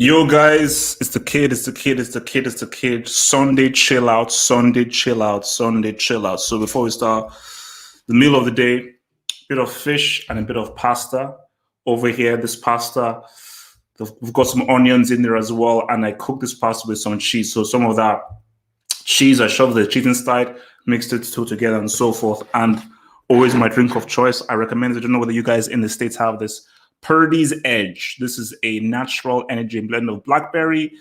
Yo, guys, it's the kid, it's the kid, it's the kid, it's the kid. Sunday chill out, Sunday chill out, Sunday chill out. So before we start, the meal of the day, bit of fish and a bit of pasta. Over here, this pasta, we've got some onions in there as well. And I cooked this pasta with some cheese. So some of that cheese, I shoved the cheese inside, mixed it two together and so forth. And always my drink of choice. I recommend it. I don't know whether you guys in the States have this. Purdy's Edge. This is a natural energy blend of blackberry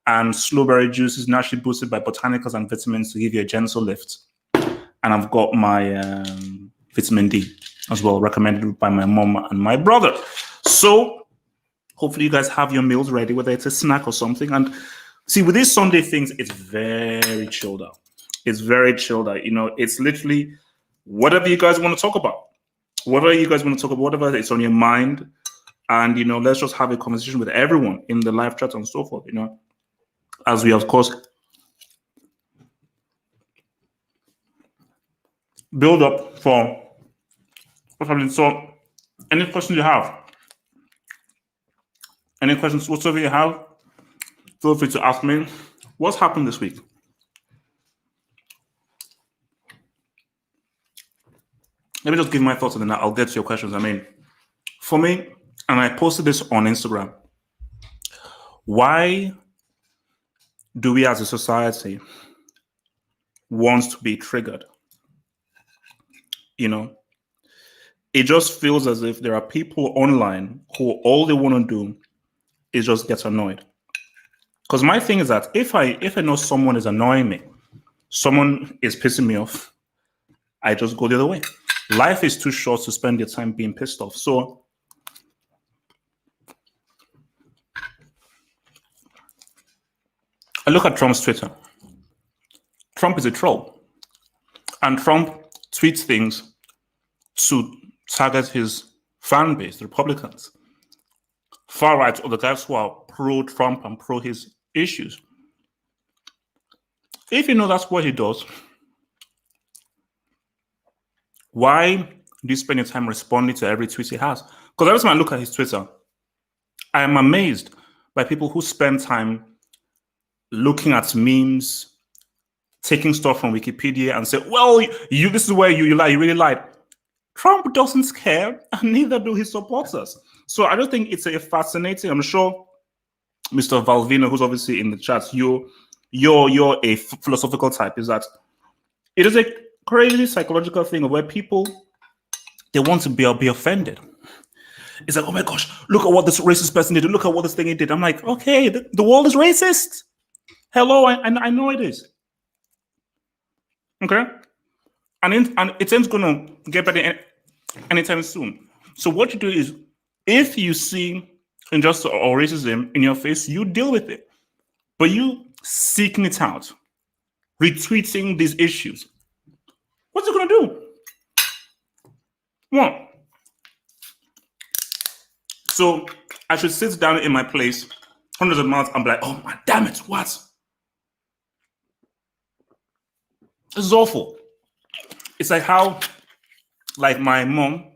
and slowberry juices, naturally boosted by botanicals and vitamins to give you a gentle lift. And I've got my vitamin D as well, recommended by my mom and my brother. So hopefully you guys have your meals ready, whether it's a snack or something. And see, with these Sunday things, it's very chilled out. It's very chilled out. You know, it's literally whatever you guys want to talk about. Whatever you guys want to talk about, whatever it's on your mind. And, you know, let's just have a conversation with everyone in the live chat and so forth, you know, as we, of course, build up for what's happening. So, any questions you have, any questions whatsoever you have, feel free to ask me. What's happened this week? Let me just give my thoughts and then I'll get to your questions. I mean, for me, and I posted this on Instagram, why do we as a society want to be triggered? You know, it just feels as if there are people online who all they want to do is just get annoyed. Because my thing is that if I know someone is annoying me, someone is pissing me off, I just go the other way. Life is too short to spend your time being pissed off. So I look at Trump's Twitter. Trump is a troll. And Trump tweets things to target his fan base, the Republicans. Far right, or the guys who are pro-Trump and pro his issues. If you know that's what he does, why do you spend your time responding to every tweet he has? Because every time I look at his Twitter, I am amazed by people who spend time looking at memes, taking stuff from Wikipedia and say, well, this is where you lie, you really lied. Trump doesn't care, and neither do his supporters. So I don't think it's a fascinating, I'm sure Mr. Valvino, who's obviously in the chat, you're a philosophical type, is that it is a crazy psychological thing where people, they want to be offended. It's like, oh my gosh, look at what this racist person did. Look at what this thing he did. I'm like, okay, the world is racist. Hello, I know it is. Okay? And it ain't going to get better anytime soon. So what you do is, if you see injustice or racism in your face, you deal with it. But you seeking it out, retweeting these issues, what's it going to do? What? So I should sit down in my place, hundreds of miles, and be like, oh my damn it, what? This is awful. It's like how, like, my mom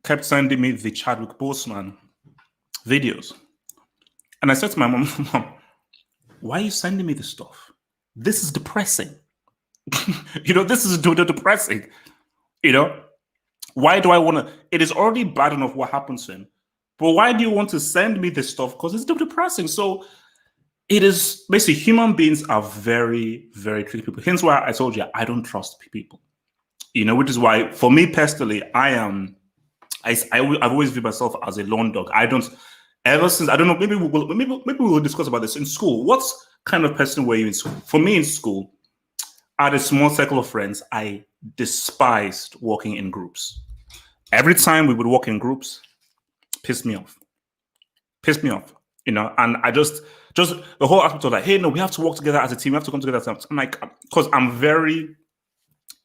kept sending me the Chadwick Boseman videos. And I said to my mom, Mom, why are you sending me this stuff? This is depressing. You know, this is depressing. You know, why do I want to? It is already bad enough what happened to him. But why do you want to send me this stuff? Because it's depressing. So it is basically, human beings are very, very tricky people. Hence why I told you I don't trust people. You know, which is why for me personally, I've always viewed myself as a lone dog. I don't, ever since, I don't know, maybe we'll discuss about this in school. What kind of person were you in school? For me in school, I had a small circle of friends. I despised walking in groups. Every time we would walk in groups, pissed me off, you know, and I just the whole aspect of like, hey, no, we have to work together as a team. We have to come together as a team. I'm like, because I'm very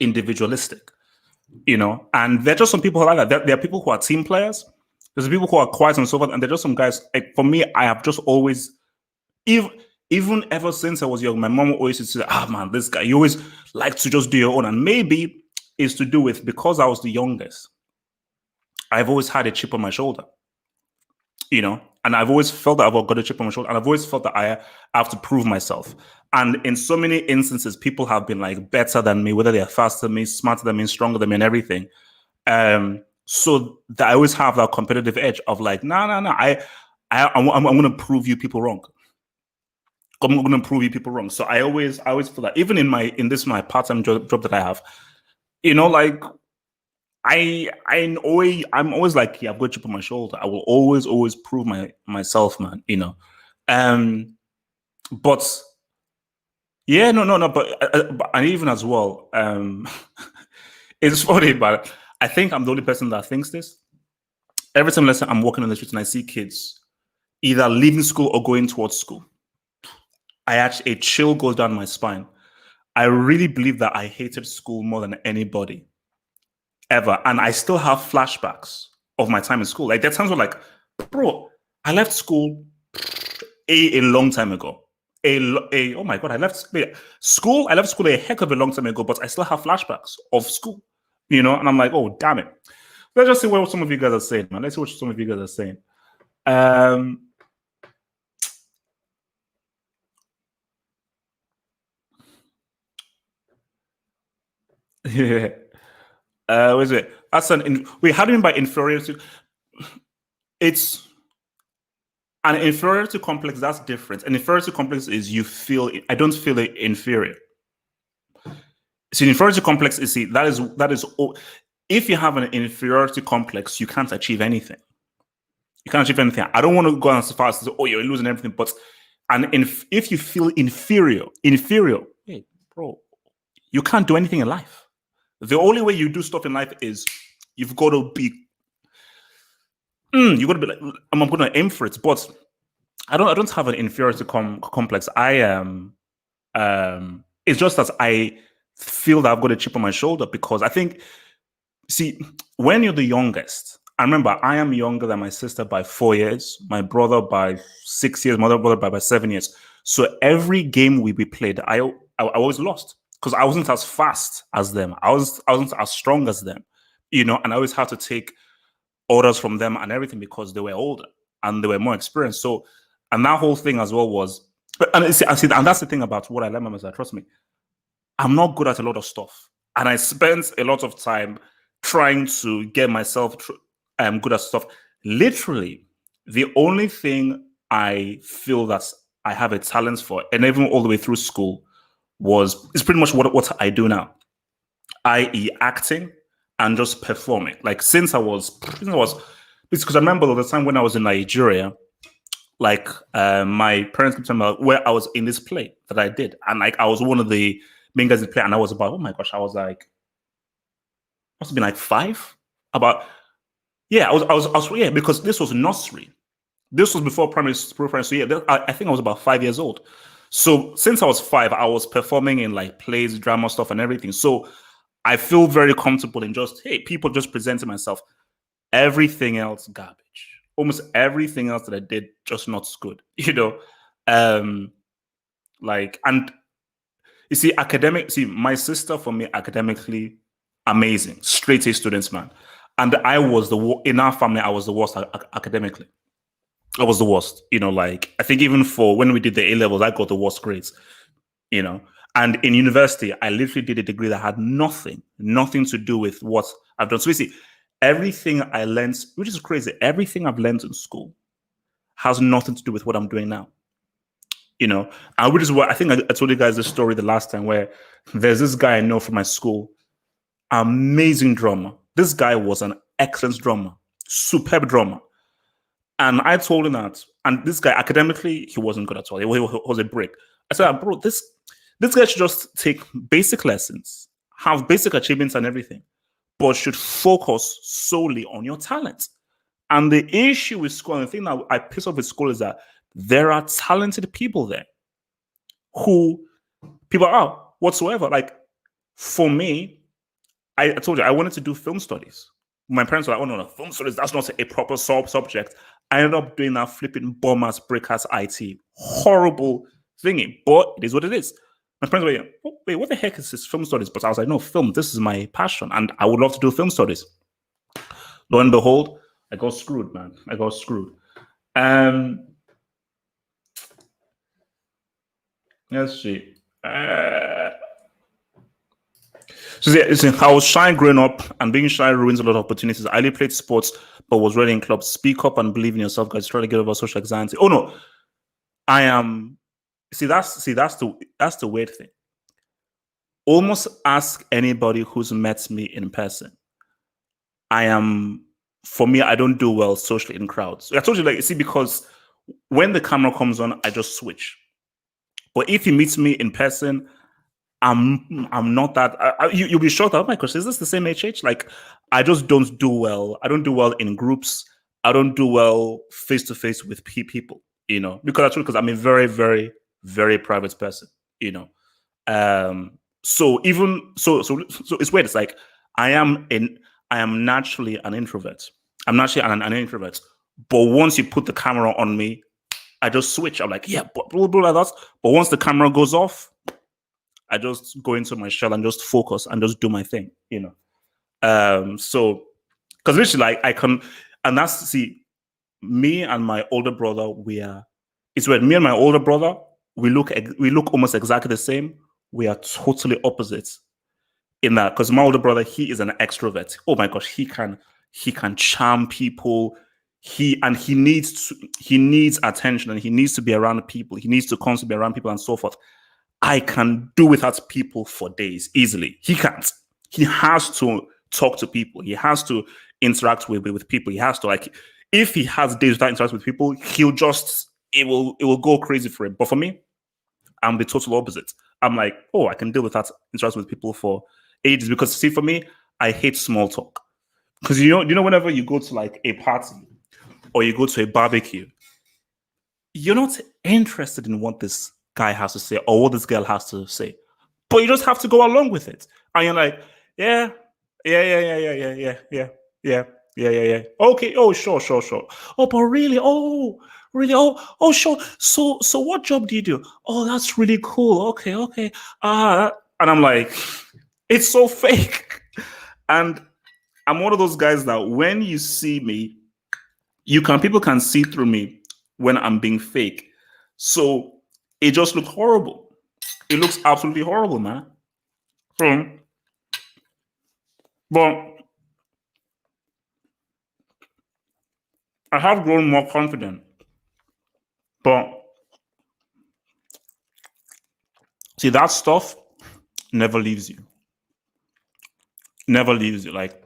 individualistic, you know, and there are just some people who are like that. There are people who are team players. There's people who are quiet and so forth, and there are just some guys. Like, for me, I have just always, even ever since I was young, my mom always used to say, man, this guy, you always like to just do your own. And maybe it's to do with, because I was the youngest, I've always had a chip on my shoulder. And I've always felt that I've got a chip on my shoulder, and I've always felt that I have to prove myself. And in so many instances, people have been like better than me, whether they're faster than me, smarter than me, stronger than me, and everything. So that I always have that competitive edge of like, no, I'm going to prove you people wrong. I'm going to prove you people wrong. So I always feel that even in this my part-time job that I have, like I'm always like, yeah, I've got a chip on my shoulder. I will always prove myself, man. But yeah, no. But and even as well, it's funny, but I think I'm the only person that thinks this. Every time, let's say I'm walking on the street and I see kids either leaving school or going towards school, a chill goes down my spine. I really believe that I hated school more than anybody ever, and I still have flashbacks of my time in school. Like there are times where, like, bro, I left school a long time ago. Oh my god, I left school. I left school a heck of a long time ago, but I still have flashbacks of school. And I'm like, oh damn it. Let's just see what some of you guys are saying, man. Let's see what some of you guys are saying. Yeah. Wait a minute. That's wait, how do you mean by inferiority? It's an inferiority complex. That's different. An inferiority complex is I don't feel inferior. So an inferiority complex is that is if you have an inferiority complex, you can't achieve anything. You can't achieve anything. I don't want to go as far as to say, oh, you're losing everything, but if you feel inferior, hey, bro, you can't do anything in life. The only way you do stuff in life is you've got to be like, I'm going to aim for it. But I don't have an inferiority complex. I am. It's just that I feel that I've got a chip on my shoulder because I think, see, when you're the youngest, I remember I am younger than my sister by 4 years, my brother by 6 years, my other brother by 7 years. So every game we played, I always lost because I wasn't as fast as them. I wasn't as strong as them, and I always had to take orders from them and everything because they were older and they were more experienced. So, and that whole thing as well was, and that's the thing about what I learned myself. Trust me, I'm not good at a lot of stuff, and I spent a lot of time trying to get myself good at stuff. Literally, the only thing I feel that I have a talent for, and even all the way through school, is pretty much what I do now, i.e., acting and just performing. Like since I was because I remember the time when I was in Nigeria, like my parents kept telling me where I was in this play that I did, and like I was one of the main guys in the play, and I was about, oh my gosh, I was like, must have been like 5. About, yeah, I was yeah, because this was nursery. This was before primary school. So yeah, I think I was about 5 years old. So since I was 5, I was performing in like plays, drama stuff, and everything. So I feel very comfortable in just, hey, people just presenting myself. Everything else, garbage. Almost everything else that I did, just not good. Like, and you see, my sister, for me, academically, amazing, straight A students, man. And I was in our family, I was the worst academically. I was the worst, like, I think even for when we did the A levels, I got the worst grades, And in university, I literally did a degree that had nothing to do with what I've done. So you see, everything I learned, which is crazy, everything I've learned in school has nothing to do with what I'm doing now. And which is what I think I told you guys this story the last time, where there's this guy I know from my school, amazing drummer. This guy was an excellent drummer, superb drummer. And I told him that, and this guy academically, he wasn't good at all. He was a brick. I said, bro, this guy should just take basic lessons, have basic achievements and everything, but should focus solely on your talent. And the issue with school, and the thing that I piss off with school, is that there are talented people there who people are whatsoever. Like for me, I told you I wanted to do film studies. My parents were like, oh no, film studies, that's not a proper subject. I ended up doing that flipping bomb ass brick ass IT. Horrible thingy, but it is what it is. My parents were like, oh, wait, what the heck is this film studies? But I was like, no, film, this is my passion, and I would love to do film studies. Lo and behold, I got screwed, man. I got screwed. Um, let's see. So I was shy growing up, and being shy ruins a lot of opportunities. I only played sports, but was really in clubs. Speak up and believe in yourself, guys. Try to get over social anxiety. Oh no, I am. That's the weird thing. Almost ask anybody who's met me in person. I am. For me, I don't do well socially in crowds. I told you, like, see, because when the camera comes on, I just switch. But if you meet me in person, I'm not that. You'll be shocked. Oh my gosh, is this the same HH? Like, I just don't do well. I don't do well in groups. I don't do well face to face with people. Because I'm a very, very, very private person. You know. So even so it's weird. It's like I am naturally an introvert. I'm naturally an introvert. But once you put the camera on me, I just switch. I'm like, yeah, blah, blah, blah, that. But once the camera goes off, I just go into my shell and just focus and just do my thing, So, because literally, like, I can, and me and my older brother, it's weird. Me and my older brother, we look almost exactly the same. We are totally opposites in that, because my older brother, he is an extrovert. Oh my gosh, he can charm people. He needs attention, and he needs to be around people. He needs to constantly be around people and so forth. I can do without people for days easily. He can't. He has to talk to people. He has to interact with people. He has to, like, if he has days without interacting with people, it will go crazy for him. But for me, I'm the total opposite. I'm like, oh, I can deal with that interacting with people for ages, because see, for me, I hate small talk. Because whenever you go to like a party or you go to a barbecue, you're not interested in what this guy has to say or what this girl has to say, but you just have to go along with it. And you're like, yeah, yeah, yeah, yeah, yeah, yeah, yeah, yeah, yeah, yeah, yeah, yeah. Okay, oh, sure, sure, sure. Oh, but really, oh, really, oh, sure. So what job do you do? Oh, that's really cool. Okay, okay. And I'm like, it's so fake. And I'm one of those guys that when you see me, people can see through me when I'm being fake. So it just looks horrible. It looks absolutely horrible, man. But I have grown more confident. But see, that stuff never leaves you. Never leaves you. Like,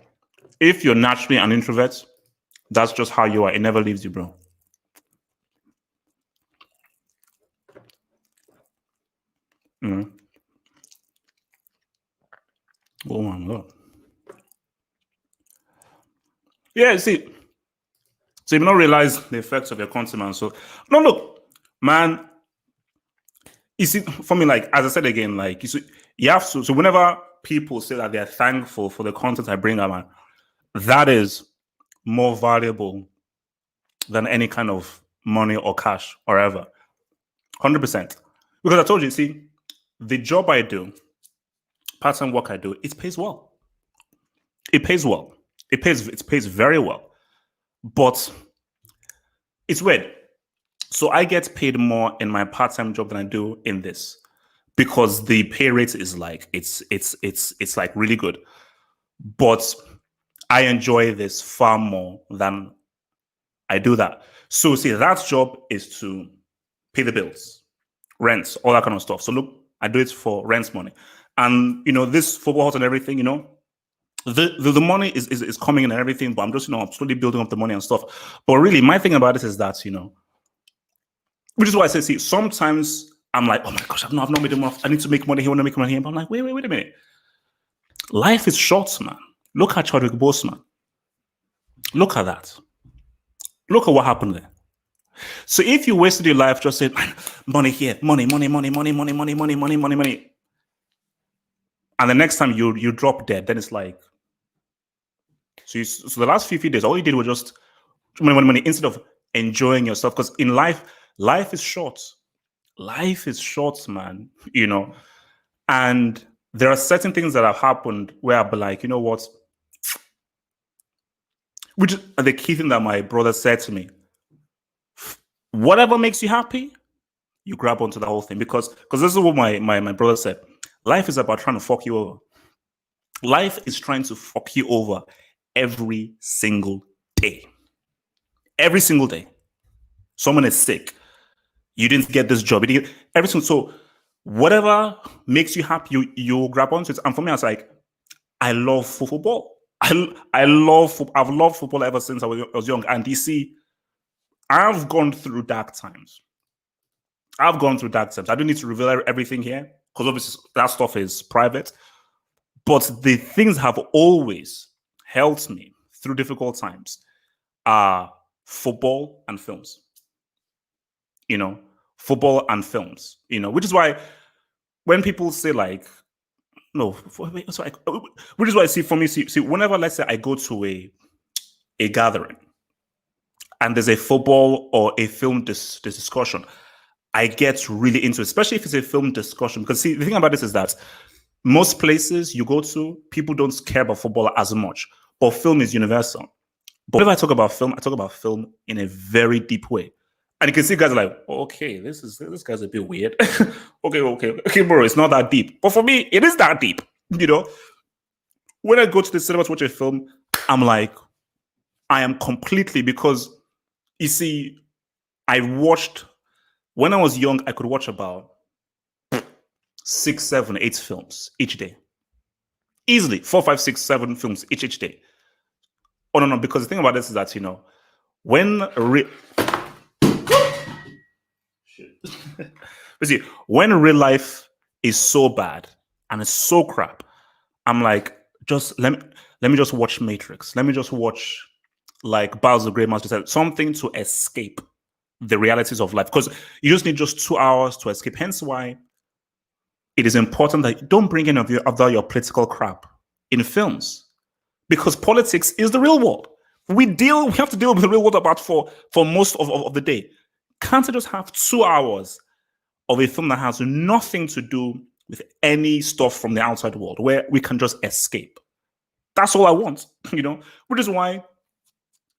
if you're naturally an introvert, that's just how you are. It never leaves you, bro. Oh my god. Yeah, see. So you may not realize the effects of your content, man. So no, look, man. You see, for me, like, as I said again, like, you have to. So whenever people say that they're thankful for the content I bring out, man, that is more valuable than any kind of money or cash or ever. 100%. Because I told you, see, the job I do, part-time work I do, it pays well. It pays well. It pays very well. But it's weird. So I get paid more in my part-time job than I do in this, because the pay rate is like it's like really good. But I enjoy this far more than I do that. So see, that job is to pay the bills, rents, all that kind of stuff. So look, I do it for rent money. And this football house and everything, the money is coming in and everything, but I'm just, I'm slowly building up the money and stuff. But really, my thing about it is that, which is why I say, see, sometimes I'm like, oh my gosh, I've not made enough. I need to make money here, I want to make money here. But I'm like, wait a minute. Life is short, man. Look at Chadwick Boseman. Look at that. Look at what happened there. So if you wasted your life just saying, money here, money, money, money, money, money, money, money, money, money, money, and the next time you drop dead, then it's like, so the last few days, all you did was just money, money, money, instead of enjoying yourself. Because in life is short. Life is short, man. And there are certain things that have happened where I'll be like, you know what? Which is the key thing that my brother said to me. Whatever makes you happy, you grab onto the whole thing because this is what my brother said. Life is about trying to fuck you over. Life is trying to fuck you over every single day. Every single day. Someone is sick. You didn't get this job. Everything. So whatever makes you happy, you grab onto it. And for me, I was like, I love football. I love. I've loved football ever since I was young. And you see, I've gone through dark times. I don't need to reveal everything here because obviously that stuff is private. But the things have always helped me through difficult times are football and films. Football and films. Which is why when people say like, no, sorry, which is why for me, see, whenever let's say I go to a gathering and there's a football or a film discussion, I get really into it, especially if it's a film discussion. Because see, the thing about this is that most places you go to, people don't care about football as much, but film is universal. But whenever I talk about film in a very deep way. And you can see guys are like, okay, this guy's a bit weird. okay, bro, it's not that deep. But for me, it is that deep. When I go to the cinema to watch a film, I'm like, I am completely, because you see, when I was young, I could watch about 6, 7, 8 films each day. Easily 4, 5, 6, 7 films each day. Oh no, because the thing about this is that when when real life is so bad and it's so crap, I'm like, just let me just watch Matrix. Let me just watch like Bowser the Great Master, something to escape the realities of life. Because you just need just 2 hours to escape. Hence why it is important that you don't bring any of your political crap in films. Because politics is the real world. We have to deal with the real world about for most of the day. Can't I just have 2 hours of a film that has nothing to do with any stuff from the outside world, where we can just escape? That's all I want, which is why,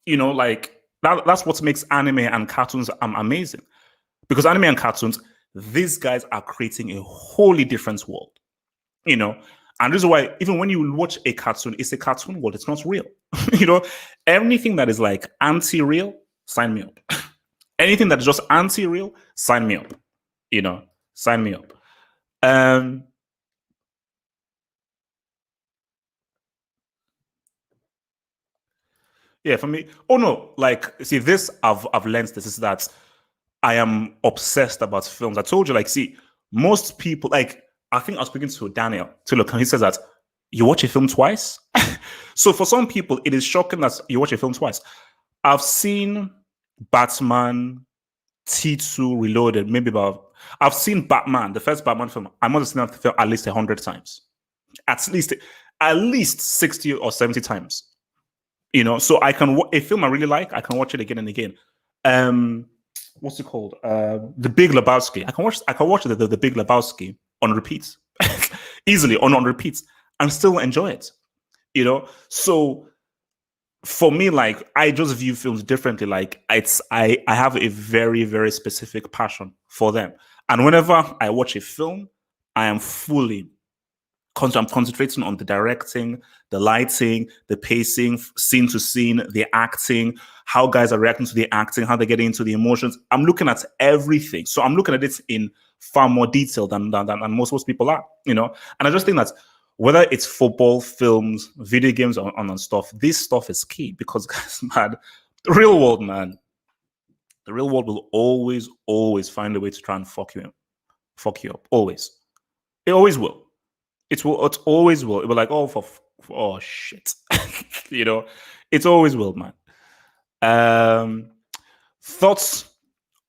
like that's what makes anime and cartoons amazing. Because anime and cartoons, these guys are creating a wholly different world, and this is why even when you watch a cartoon, it's a cartoon world. It's not real. Anything that is like anti-real, sign me up. Anything that is just anti-real, sign me up. Sign me up. Yeah, for me. Oh no, like see, this I've learned this is that I am obsessed about films. I told you, like, see, most people, like, I think I was speaking to Daniel to look, and he says that you watch a film twice. So for some people, it is shocking that you watch a film twice. I've seen Batman T2 Reloaded, I've seen Batman, the first Batman film. I must have seen that film at least 100 times, at least 60 or 70 times. So I can a film I really like, I can watch it again and again. What's it called? The Big Lebowski. I can watch the Big Lebowski on repeat, easily on repeat, and still enjoy it. So for me, like, I just view films differently. Like, I have a very, very specific passion for them, and whenever I watch a film, I am I'm concentrating on the directing, the lighting, the pacing, scene to scene, the acting, how guys are reacting to the acting, how they're getting into the emotions. I'm looking at everything. So I'm looking at it in far more detail than most people are, And I just think that whether it's football, films, video games, and stuff, this stuff is key because, guys, man, the real world, man, the real world will always, always find a way to try and fuck you up. Always. It always will. It always will. It will like, oh shit. It always will, man. Thoughts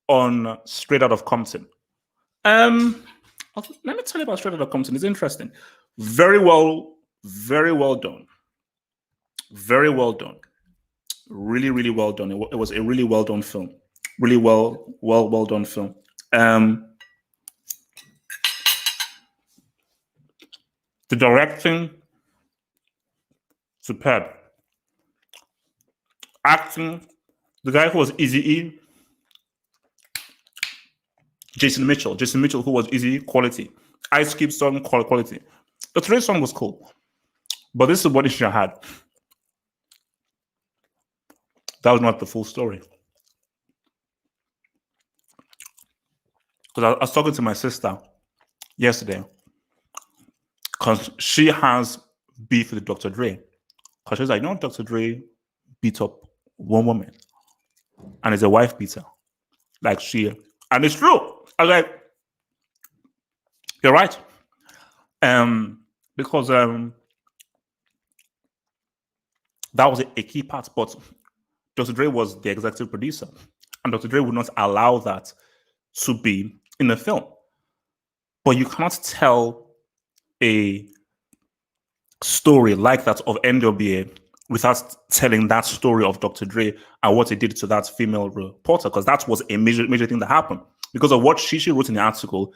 on Straight Out of Compton. Let me tell you about Straight Out of Compton. It's interesting. Very well done. Very well done. Really, really well done. It was a really well done film. Really well done film. The directing, superb. Acting, the guy who was Eazy-E, Jason Mitchell, who was easy quality. Ice Cube song quality. The Dre song was cool, but this is what issue I had. That was not the full story. Because I was talking to my sister yesterday, because she has beef with Dr. Dre. Because she's like, no, Dr. Dre beat up one woman, and it's a wife beater. Like and it's true. I was like, you're right. Because that was a key part. But Dr. Dre was the executive producer, and Dr. Dre would not allow that to be in the film. But you cannot tell a story like that of NWA without telling that story of Dr. Dre and what he did to that female reporter, because that was a major thing that happened. Because of what she wrote in the article,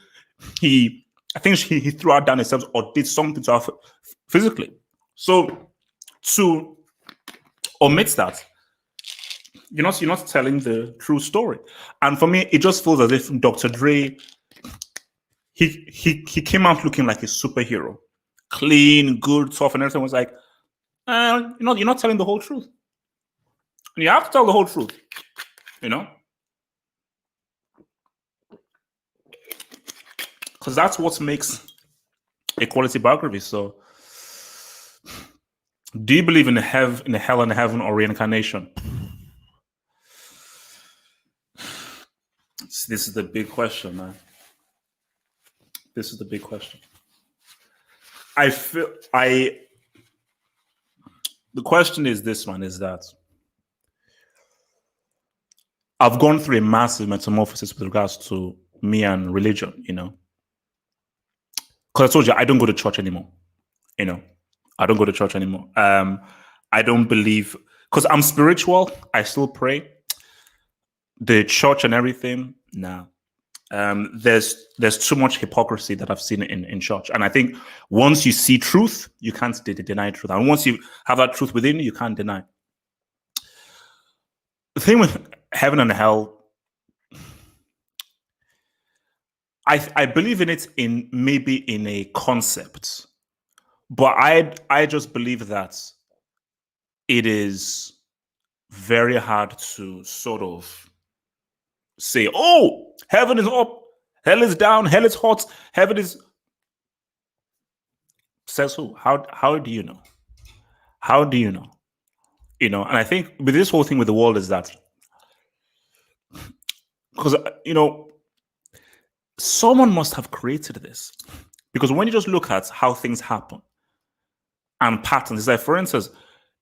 I think he threw her down himself or did something to her physically. So to omit that, you're not telling the true story. And for me, it just feels as if Dr. Dre, he came out looking like a superhero, clean, good, tough, and everything was like, you're not telling the whole truth. And you have to tell the whole truth, because that's what makes a quality biography. So, do you believe in hell and heaven or reincarnation? This is the big question, man. This is the big question. The question is this, man, is that I've gone through a massive metamorphosis with regards to me and religion, because I told you I don't go to church anymore. I don't go to church anymore. I don't believe, because I'm spiritual. I still pray. The church and everything, nah. There's too much hypocrisy that I've seen in church, and I think once you see truth, you can't deny truth, and once you have that truth within you, you can't deny. The thing with heaven and hell, I believe in it maybe in a concept, but I just believe that it is very hard to sort of say, oh, heaven is up, hell is down, hell is hot, heaven is... Says who? How do you know? How do you know? And I think with this whole thing with the world is that, because someone must have created this, because when you just look at how things happen and patterns, it's like, for instance,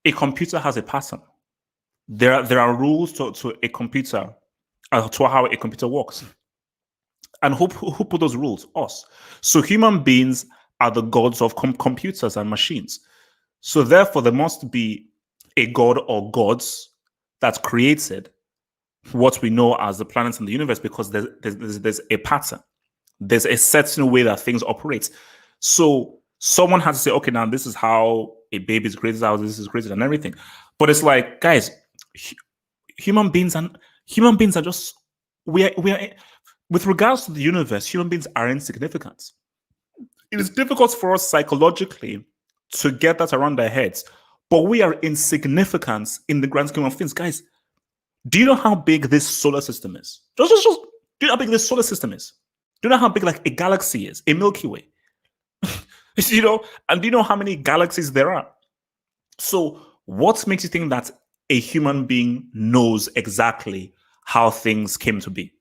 a computer has a pattern. There are rules to a computer, to how a computer works. And who put those rules? Us. So human beings are the gods of computers and machines. So therefore, there must be a god or gods that created what we know as the planets in the universe, because there's a pattern. There's a certain way that things operate. So someone has to say, okay, now this is how a baby is created, how this is created, and everything. But it's like, guys, human beings are just we are with regards to the universe, human beings are insignificant. It is difficult for us psychologically to get that around our heads, but we are insignificant in the grand scheme of things. Guys, do you know how big this solar system is? Just do you know how big this solar system is? Do you know how big like a galaxy is, a Milky Way? And do you know how many galaxies there are? So what makes you think that a human being knows exactly how things came to be?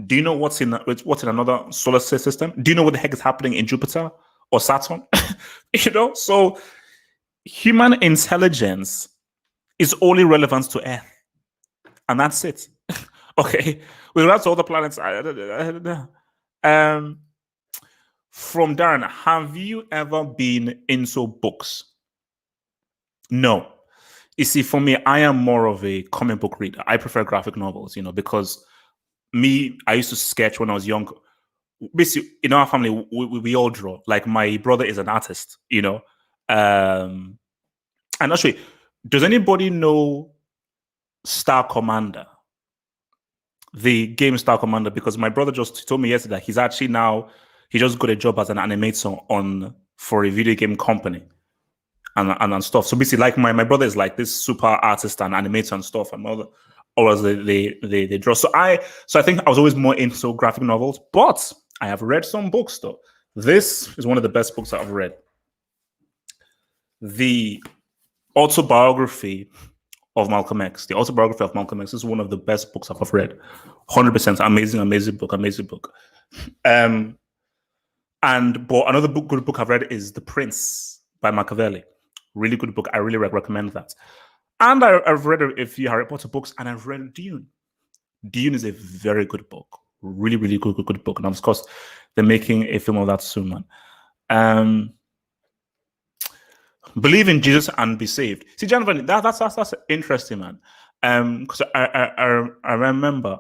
Do you know what's in another solar system? Do you know what the heck is happening in Jupiter or Saturn? So human intelligence is only relevant to Earth, and that's it. Okay, with regards to other planets, from Darren, have you ever been into books? No. You see, for me, I am more of a comic book reader. I prefer graphic novels, because I used to sketch when I was young. Basically, in our family, we all draw. Like, my brother is an artist, And actually, does anybody know Star Commander? the game Star Commander, because my brother just told me yesterday that he's actually now he just got a job as an animator for a video game company and stuff. So basically, like my brother is like this super artist and animator and stuff, and all as they draw. So I think I was always more into graphic novels, but I have read some books though. This is one of the best books I've read. The autobiography of Malcolm X. The autobiography of Malcolm X is one of the best books I've read. 100% amazing book. But another good book I've read is The Prince by Machiavelli. Really good book. I really recommend that. And I've read a few Harry Potter books, and I've read Dune. Dune is a very good book. Really, really good book. And of course, they're making a film of that soon, man. Believe in Jesus and be saved. See, Jonathan, that's interesting, man. Because I remember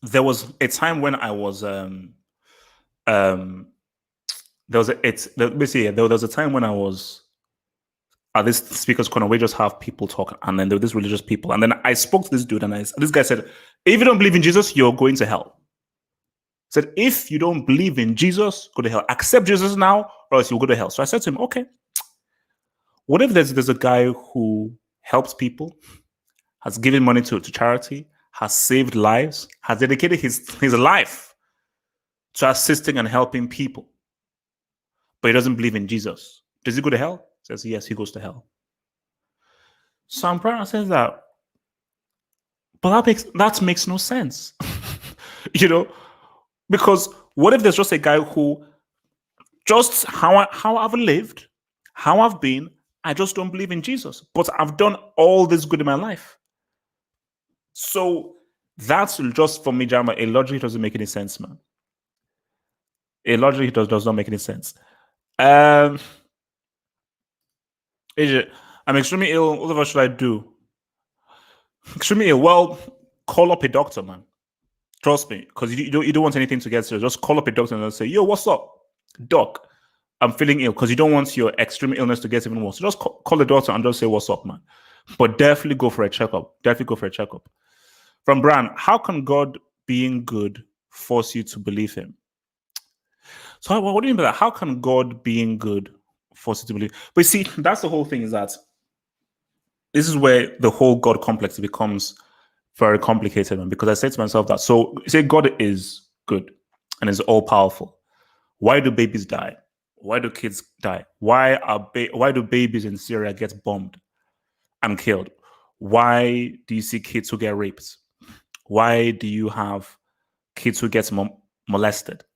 there was a time when I was there was a time when I was at this speaker's corner. We just have people talk, and then there were these religious people, and then I spoke to this dude, and this guy said, "If you don't believe in Jesus, you're going to hell." Said, "If you don't believe in Jesus, go to hell. Accept Jesus now, or else you'll go to hell." So I said to him, "Okay, what if there's a guy who helps people, has given money to charity, has saved lives, has dedicated his life to assisting and helping people, but he doesn't believe in Jesus? Does he go to hell?" He says, "Yes, he goes to hell." So I'm proud says that, but that makes no sense. Because what if there's just a guy who just how I've lived, how I've been, I just don't believe in Jesus, but I've done all this good in my life. So that's just, for me, Jama, a logic doesn't make any sense, man. A logic does not make any sense. AJ, I'm extremely ill. What should I do? Extremely ill. Well, call up a doctor, man. Trust me, because you don't want anything to get serious. Just call up a doctor and say, "Yo, what's up, doc? I'm feeling ill," because you don't want your extreme illness to get even worse. So just call the doctor and just say, "What's up, man?" But definitely go for a checkup. From Bran, how can God being good force you to believe him? So what do you mean by that? How can God being good force you to believe? But see, that's the whole thing, is that this is where the whole God complex becomes very complicated, man, because I say to myself that, so say God is good and is all powerful. Why do babies die? Why do kids die? Why do babies in Syria get bombed and killed? Why do you see kids who get raped? Why do you have kids who get molested?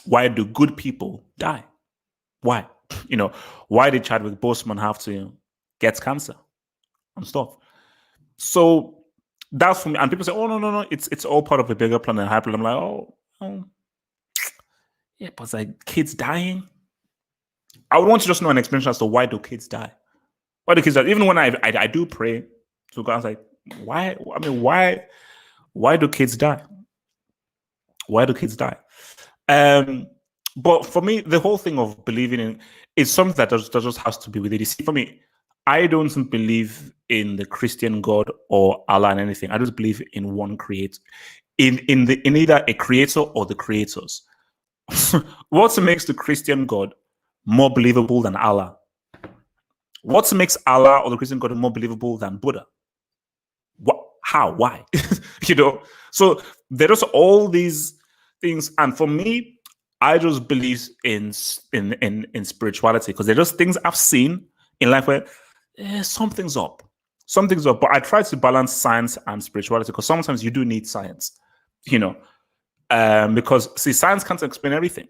Why do good people die? Why? Why did Chadwick Boseman have to get cancer and stuff? So that's for me. And people say, "Oh, no, it's all part of a bigger plan and high plan." I'm like, oh, yeah, but it's like kids dying. I would want to just know an explanation as to why do kids die? Why do kids die? Even when I do pray to God, I was like, why? I mean, why do kids die? Why do kids die? But for me, the whole thing of believing in is something that just has to be with it. You see, for me, I don't believe in the Christian God or Allah and anything. I just believe in one creator, in either a creator or the creators. What makes the Christian God more believable than Allah? What makes Allah or the Christian God more believable than Buddha? What? How? Why? So there's all these things, and for me, I just believe in spirituality, because they're just things I've seen in life where something's up. But I try to balance science and spirituality, because sometimes you do need science, because see, science can't explain everything,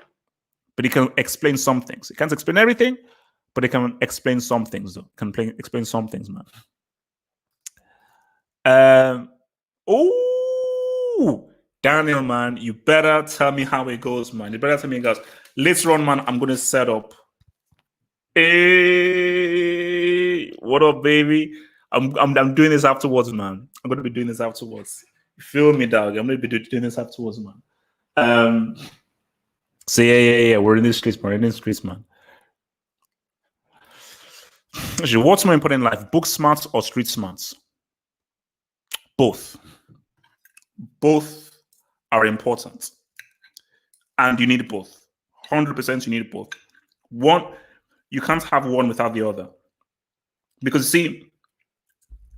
but it can explain some things. It can't explain everything, but it can explain some things, though. Explain some things, man. Oh, Daniel, man, you better tell me how it goes, man. You better tell me, guys. Later on, man, I'm gonna set up. Hey, what up, baby? I'm doing this afterwards, man. I'm gonna be doing this afterwards. You feel me, dog? I'm gonna be doing this afterwards, man. So yeah. We're in the streets, man. Actually, what's more important in life, book smarts or street smarts? Both. Both are important. And you need both. 100% you need both. One, you can't have one without the other. Because see,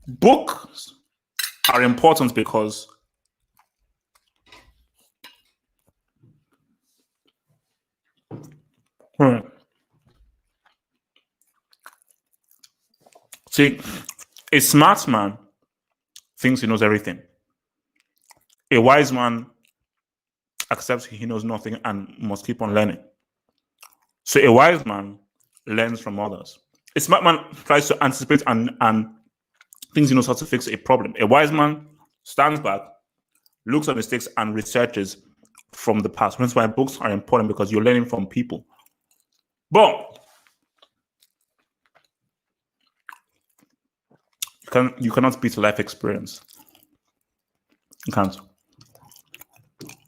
books are important because see, a smart man thinks he knows everything. A wise man accepts he knows nothing and must keep on learning. So a wise man learns from others. A smart man tries to anticipate and thinks he knows how to fix a problem. A wise man stands back, looks at mistakes, and researches from the past. That's why books are important, because you're learning from people. But you cannot beat a life experience. You can't.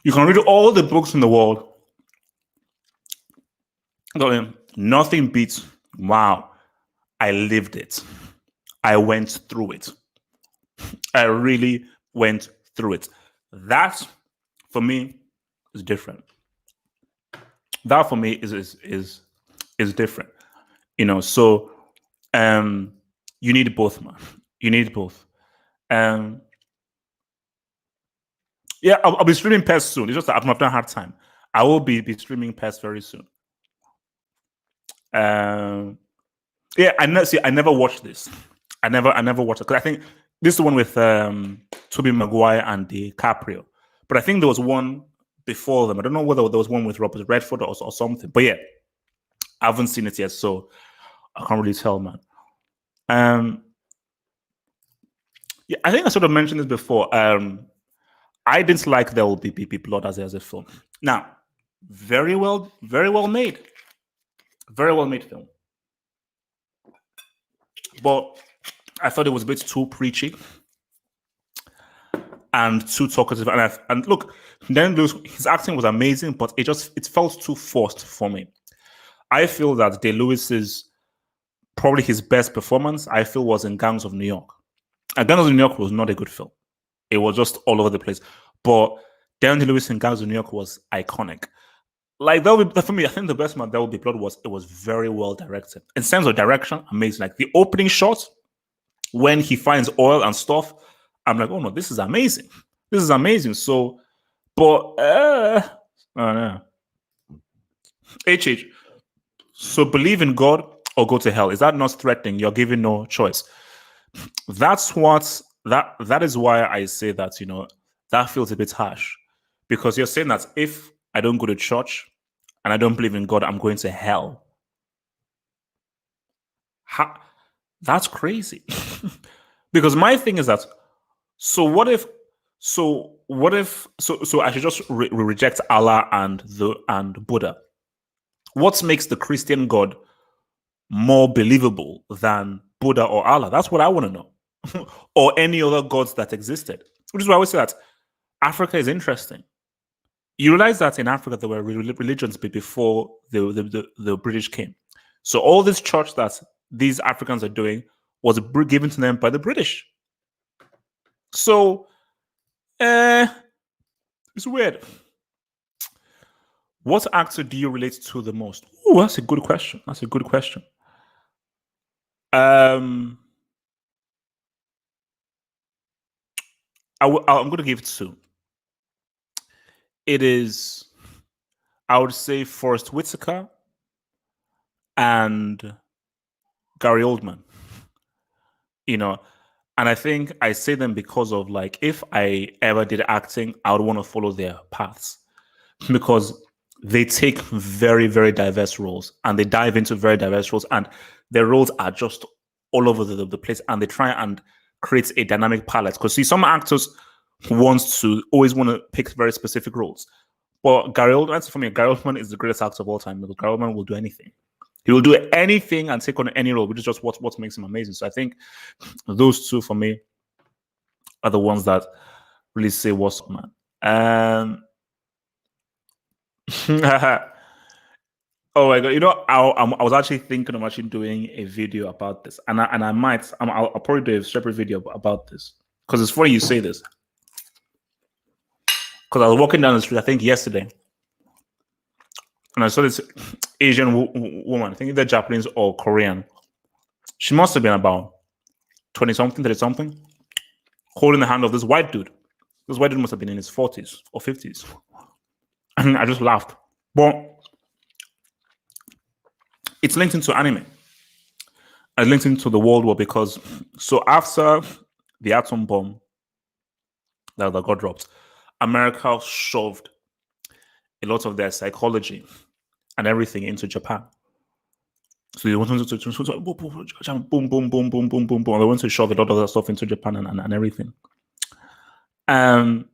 You can read all the books in the world. Nothing beats, wow, I lived it. I went through it. I really went through it. That, for me, is different. That for me is different. So you need both, man. You need both. Yeah, I'll be streaming PES soon. It's just that I've not had time. I will be streaming PES very soon. Yeah, I never watched this. I never watched it, because I think this is the one with Tobey Maguire and DiCaprio. But I think there was one before them. I don't know whether there was one with Robert Redford or something. But yeah, I haven't seen it yet, so I can't really tell, man. Yeah, I think I sort of mentioned this before. I didn't like There Will Be Blood as a film. Now, very well made. Very well made film. But I thought it was a bit too preachy and too talkative. And look, then his acting was amazing, but it felt too forced for me. I feel that Day-Lewis's probably his best performance, I feel, was in Gangs of New York. And Gangs of New York was not a good film. It was just all over the place. But Daniel Day-Lewis in Gangs of New York was iconic. Like, for me, I think the best man, There Will Be Blood, was very well directed. In terms of direction, amazing. Like the opening shot, when he finds oil and stuff, I'm like, oh no, this is amazing. This is amazing. So, but I don't know. HH. So believe in God or go to hell. Is that not threatening? You're given no choice. That's what that is why I say that, that feels a bit harsh. Because you're saying that if I don't go to church and I don't believe in God, I'm going to hell. That's crazy. Because my thing is that, so I should just reject Allah and Buddha. What makes the Christian God more believable than Buddha or Allah? That's what I want to know. Or any other gods that existed. Which is why I always say that Africa is interesting. You realize that in Africa there were religions before the British came. So all this church that these Africans are doing was given to them by the British. So it's weird. What actor do you relate to the most? Oh, that's a good question. I'm going to give it two. It is, I would say, Forrest Whitaker and Gary Oldman. And I think I say them because of, like, if I ever did acting, I would want to follow their paths, because they take very, very diverse roles and they dive into very diverse roles, and their roles are just all over the place, and they try and create a dynamic palette. Because see, some actors always want to pick very specific roles. But Gary Oldman is the greatest actor of all time, because Gary Oldman will do anything. He will do anything and take on any role, which is just what makes him amazing. So I think those two for me are the ones that really say what's up, man. Oh my god! You know, I was actually thinking of actually doing a video about this, and I might, I'll probably do a separate video about this because it's funny you say this. Because I was walking down the street, I think yesterday, and I saw this Asian woman, I think either Japanese or Korean. She must have been about 20 something, 30 something, holding the hand of this white dude. This white dude must have been in his 40s or 50s. And I just laughed. But it's linked into anime. It's linked into the World War because so after the atom bomb that got dropped, America shoved a lot of their psychology and everything into Japan. So they wanted to boom, boom, boom, boom, boom, boom, boom. They wanted to shove a lot of that stuff into Japan and everything. And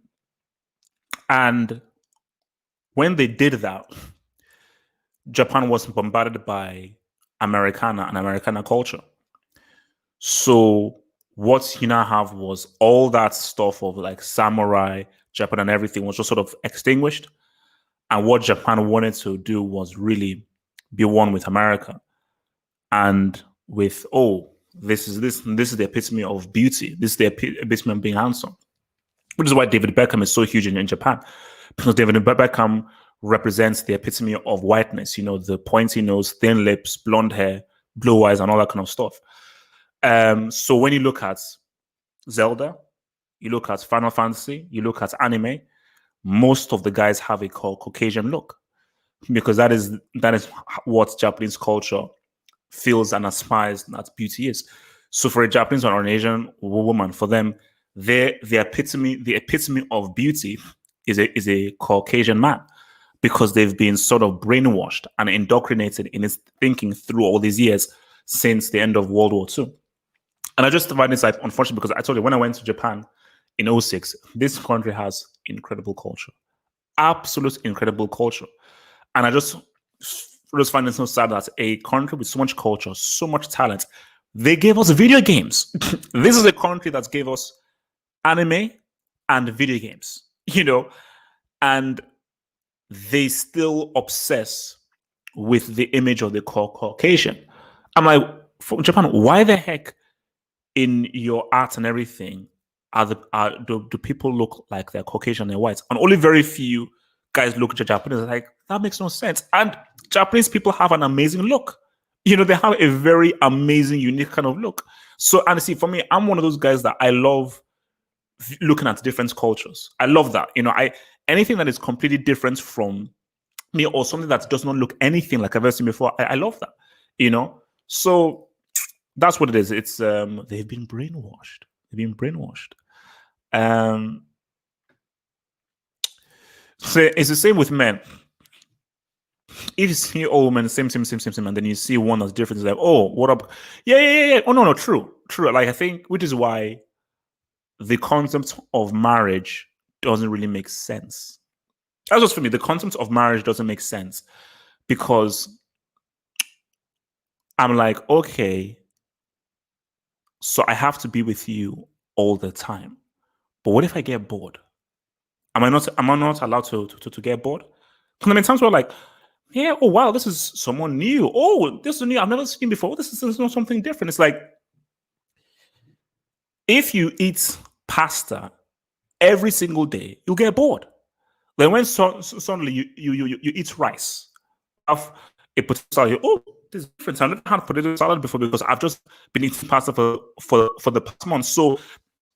when they did that, Japan was bombarded by Americana and Americana culture. So what you now have was all that stuff of like samurai, Japan and everything was just sort of extinguished. And what Japan wanted to do was really be one with America. And with, oh, this is the epitome of beauty. This is the epitome of being handsome. Which is why David Beckham is so huge in Japan. Because David Beckham represents the epitome of whiteness, you know, the pointy nose, thin lips, blonde hair, blue eyes, and all that kind of stuff. So when you look at Zelda, you look at Final Fantasy, you look at anime, most of the guys have a Caucasian look. Because that is what Japanese culture feels and aspires that beauty is. So for a Japanese or an Asian woman, for them, the epitome of beauty is a Caucasian man, because they've been sort of brainwashed and indoctrinated in its thinking through all these years since the end of World War II. And I just find this like unfortunate because I told you when I went to Japan in 2006, this country has incredible culture, absolute incredible culture. And I just find it so sad that a country with so much culture, so much talent, they gave us video games. This is a country that gave us anime and video games, you know, and they still obsess with the image of the Caucasian. I'm like, from Japan, why the heck in your art and everything do people look like they're Caucasian and white? And only very few guys look at Japanese like, that makes no sense. And Japanese people have an amazing look. You know, they have a very amazing, unique kind of look. So, and see, for me, I'm one of those guys that I love looking at different cultures. I love that. You know, anything that is completely different from me or something that does not look anything like I've ever seen before, I love that. You know, so that's what it is. It's they've been brainwashed. They've been brainwashed. So it's the same with men. If you see all women, same, and then you see one that's different, it's like, oh, what up? Yeah. Oh no, true. Like I think, which is why the concept of marriage doesn't really make sense. That's just for me. The concept of marriage doesn't make sense because I'm like, okay, so I have to be with you all the time. But what if I get bored? Am I not allowed to get bored? Because I mean, times where like, yeah, oh wow, this is someone new. Oh, this is new. I've never seen before. This is not something different. It's like if you eat pasta every single day, you'll get bored. Then when suddenly you eat rice, have a potato salad, oh, this is different. I've never had potato salad before because I've just been eating pasta for the past month. So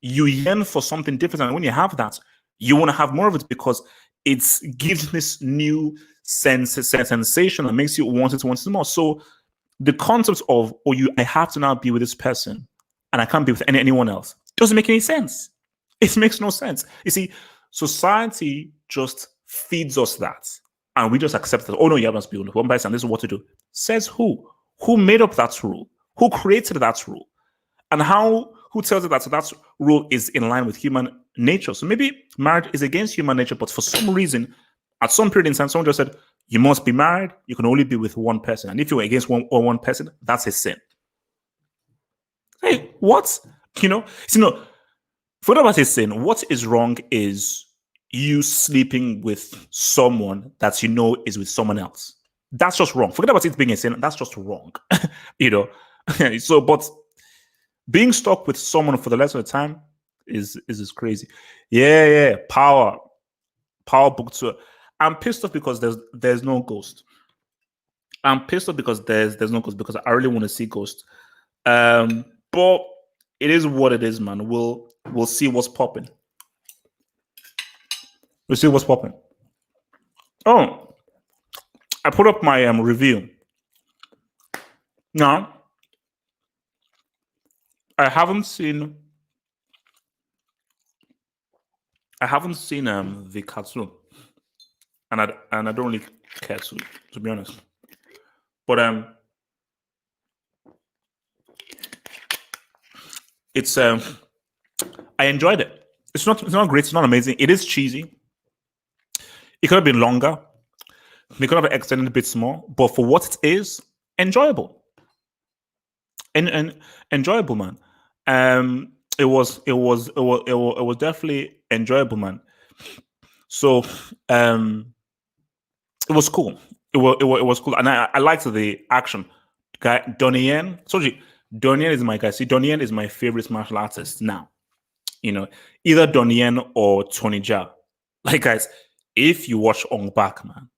you yearn for something different, and when you have that, you want to have more of it because it gives this new sensation that makes you want it more. So the concept of I have to now be with this person and I can't be with anyone else doesn't make any sense. It makes no sense. You see, society just feeds us that, and we just accept that. Oh no, you must be with one person. This is what to do. Says who? Who made up that rule? Who created that rule? And who tells you that that rule is in line with human nature? So maybe marriage is against human nature, but for some reason, at some period in time, someone just said, you must be married, you can only be with one person. And if you're against one person, that's a sin. Hey, what? Forget about a sin. What is wrong is you sleeping with someone that you know is with someone else. That's just wrong. Forget about it being a sin. That's just wrong. you know. So, but being stuck with someone for the rest of the time is crazy. Yeah, yeah. Power book tour. I'm pissed off because there's no ghost. I'm pissed off because there's no ghost because I really want to see ghost. But it is what it is, man. We'll see what's popping. We'll see what's popping. Oh, I put up my review. Now, I haven't seen the cartoon, and I don't really care to be honest. But it's I enjoyed it. It's not great. It's not amazing. It is cheesy. It could have been longer. They could have extended a bit more. But for what it is, enjoyable. And enjoyable, man. It was definitely enjoyable, man. So it was cool. It was cool, and I liked the action. Guy Donnie Yen. Donnie Yen is my guy. See, Donnie Yen is my favorite martial artist now. Either Donnie Yen or Tony Jaa. Like guys, if you watch Ong Bak, man,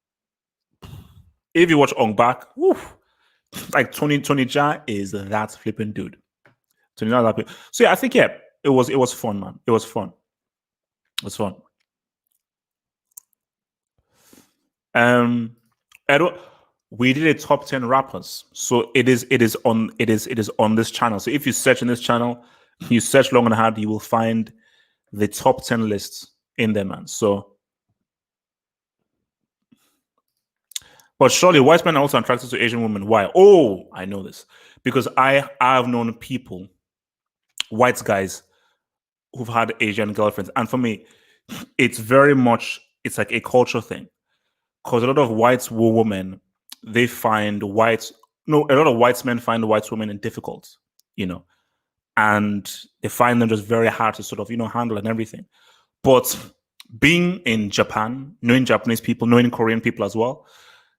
if you watch Ong Bak, like Tony Jaa is that flipping dude. Tony Jaa, that. So yeah, I think it was fun, man. It was fun. It was fun. I don't. We did a top 10 rappers, so it is on this channel. So if you search in this channel, you search long and hard, you will find the top 10 lists in there, man. So, but surely white men are also attracted to Asian women. Why? Oh, I know this because I've known people, white guys, who've had Asian girlfriends, and for me, it's like a culture thing. Because a lot of white women, they find white no a lot of white men find white women difficult, you know, and they find them just very hard to sort of handle and everything. But being in Japan, knowing Japanese people, knowing Korean people as well,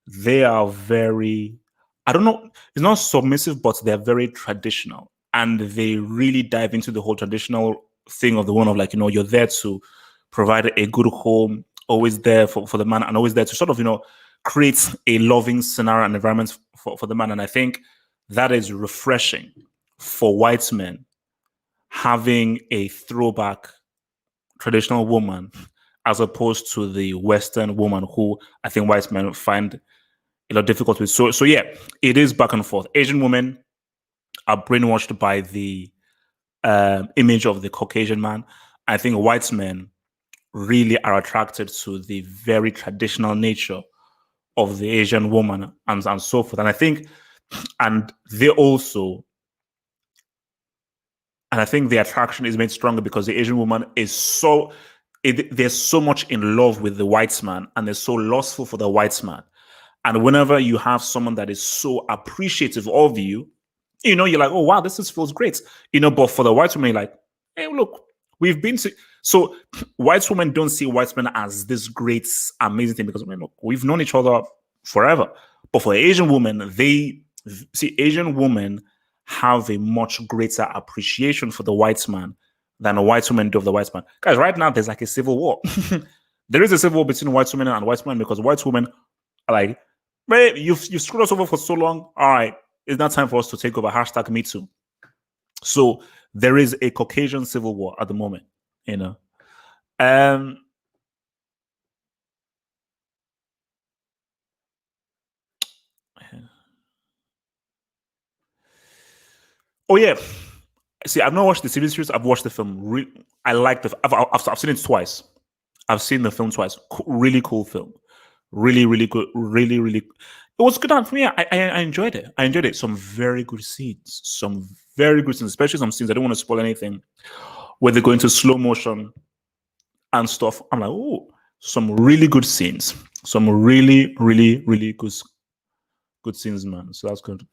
they are very, I don't know, it's not submissive, but they're very traditional, and they really dive into the whole traditional thing of the one of like you're there to provide a good home, always there for the man, and always there to sort of create a loving scenario and environment for the man. And I think that is refreshing for white men, having a throwback traditional woman as opposed to the Western woman who I think white men find a lot difficult with. So yeah, it is back and forth. Asian women are brainwashed by the image of the Caucasian man. I think white men really are attracted to the very traditional nature of the Asian woman and so forth. And I think, and they also, and I think the attraction is made stronger because the Asian woman is they're so much in love with the white man and they're so lustful for the white man. And whenever you have someone that is so appreciative of you, you're like, oh wow, feels great. But for the white woman, you're like, hey, look, we've been to. So white women don't see white men as this great, amazing thing because look, we've known each other forever. But for Asian women, they see Asian women have a much greater appreciation for the white man than a white woman do of the white man. Guys, right now there's like a civil war. There is a civil war between white women and white men because white women are like, "Babe, you've screwed us over for so long. All right, it's not time for us to take over. Hashtag me too." So there is a Caucasian civil war at the moment, Oh yeah. See, I've not watched the series. I've watched the film. I like I've seen it twice. I've seen the film twice. Really cool film. Really, really good. Really, really. It was good for me. I enjoyed it. I enjoyed it. Some very good scenes. Some very good scenes, especially some scenes. I don't want to spoil anything. Where they go into slow motion and stuff. I'm like, oh, some really good scenes. Some really, really, really good scenes, man. So that's good.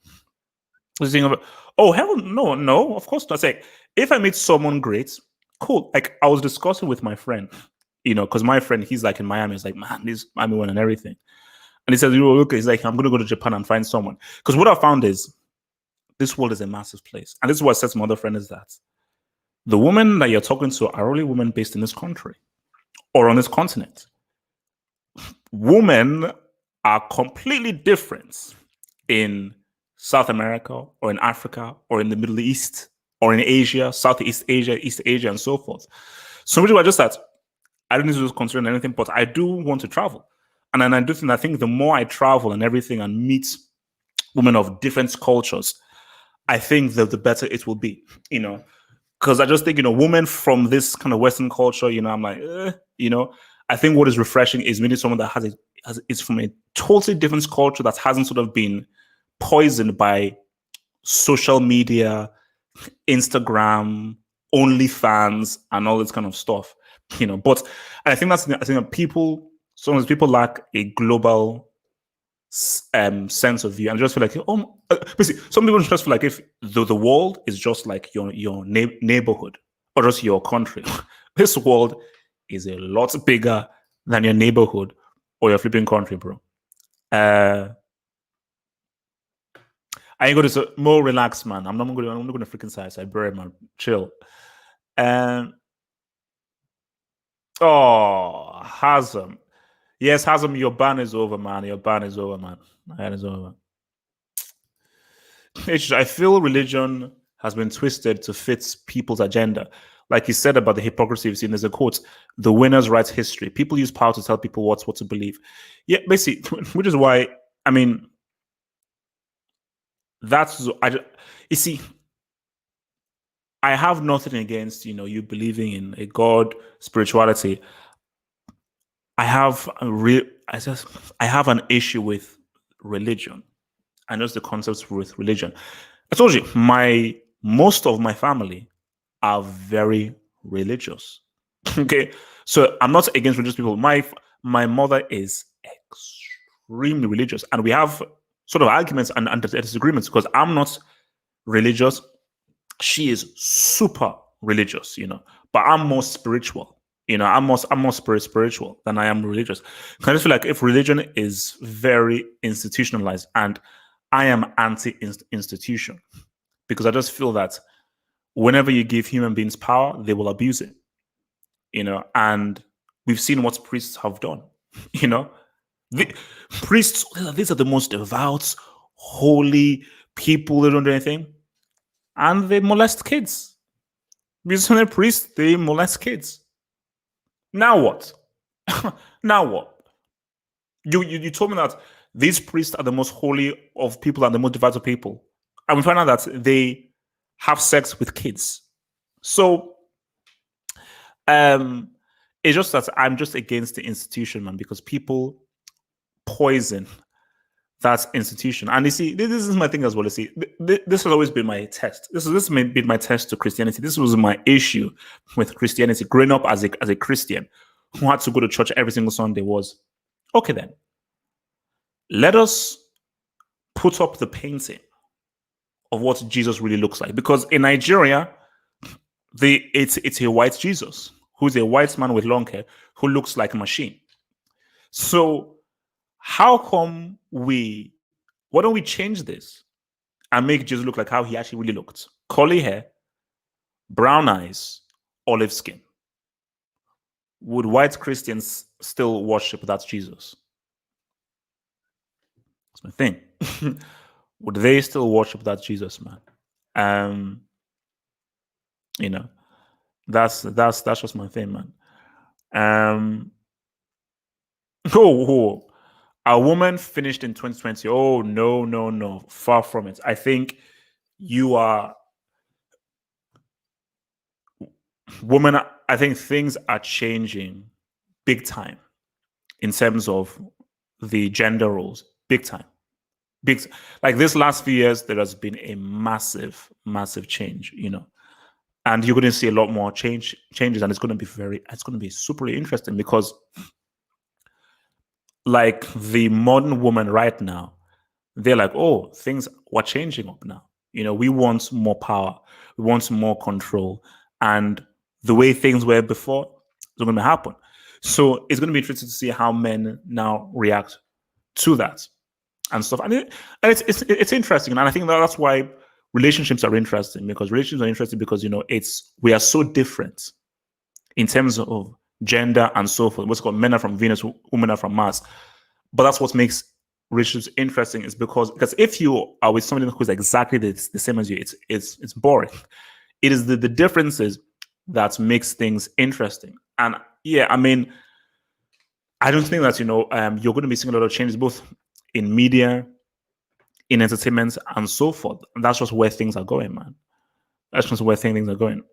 Oh hell no, of course not. Say if I meet someone great, cool. Like I was discussing with my friend, because my friend, he's like in Miami. He's like, man, this Miami one and everything. And he says, okay, he's like, I'm going to go to Japan and find someone. Because what I found is this world is a massive place. And this is what I said to my other friend is that the women that you're talking to are only women based in this country or on this continent. Women are completely different in South America or in Africa or in the Middle East or in Asia, Southeast Asia, East Asia, and so forth. So which I just that I don't need to consider anything, but I do want to travel. And then I think the more I travel and everything and meet women of different cultures, I think the better it will be, because I just think, women from this kind of Western culture, I'm like, I think what is refreshing is meeting someone that is from a totally different culture that hasn't sort of been poisoned by social media, Instagram, OnlyFans, and all this kind of stuff, But I think that sometimes people lack a global sense of view, and just feel like, basically, some people just feel like if the world is just like your neighborhood or just your country, this world is a lot bigger than your neighborhood or your flipping country, bro. I ain't going to more relax, man. I'm not going to freaking size. I bury, man. Chill. Hazem. Yes, Hazem, your ban is over, man. Your ban is over, man. My ban is over. I feel religion has been twisted to fit people's agenda. Like you said about the hypocrisy you've seen, there's a quote, the winners write history. People use power to tell people what to believe. Yeah, basically, which is why, you see, I have nothing against, you believing in a God, spirituality. I have an issue with religion and just the concepts with religion. I told you, most of my family are very religious. Okay, so I'm not against religious people. My mother is extremely religious, and we have sort of arguments and disagreements because I'm not religious. She is super religious, but I'm more spiritual. I'm more spiritual than I am religious. I just feel like if religion is very institutionalized, and I am anti-institution, because I just feel that whenever you give human beings power, they will abuse it. And we've seen what priests have done. The priests, these are the most devout, holy people. They don't do anything, and they molest kids. Because when priests, they molest kids. Now what? Now what? You told me that these priests are the most holy of people and the most devout of people, and we find out that they have sex with kids. So, it's just that I'm just against the institution, man, because people poison that institution. And you see, this is my thing as well. You see, this has always been my test. This has been my test to Christianity. This was my issue with Christianity. Growing up as a Christian who had to go to church every single Sunday was, okay then, let us put up the painting of what Jesus really looks like. Because in Nigeria, it's a white Jesus who's a white man with long hair who looks like a machine. So how come why don't we change this and make Jesus look like how he actually really looked? Curly hair, brown eyes, olive skin. Would white Christians still worship that Jesus? That's my thing. Would they still worship that Jesus, man? That's just my thing, man. A woman finished in 2020. Oh, no. Far from it. I think women, I think things are changing big time in terms of the gender roles. Big time. Like this last few years, there has been a massive change, and you're going to see a lot more changes, and it's going to be super interesting because like the modern woman right now, they're like, oh, things were changing up now. We want more power, we want more control, and the way things were before is going to happen. So it's going to be interesting to see how men now react to that and stuff. And it's interesting, and I think that's why relationships are interesting, because relationships are interesting because it's we are so different in terms of gender and so forth. What's called men are from Venus, women are from Mars. But that's what makes relationships interesting, is because if you are with somebody who's exactly the same as you, it's boring. It is the differences that makes things interesting. And yeah, I mean, I don't think that you're going to be seeing a lot of changes both in media, in entertainment, and so forth. And that's just where things are going, man. That's just where things are going.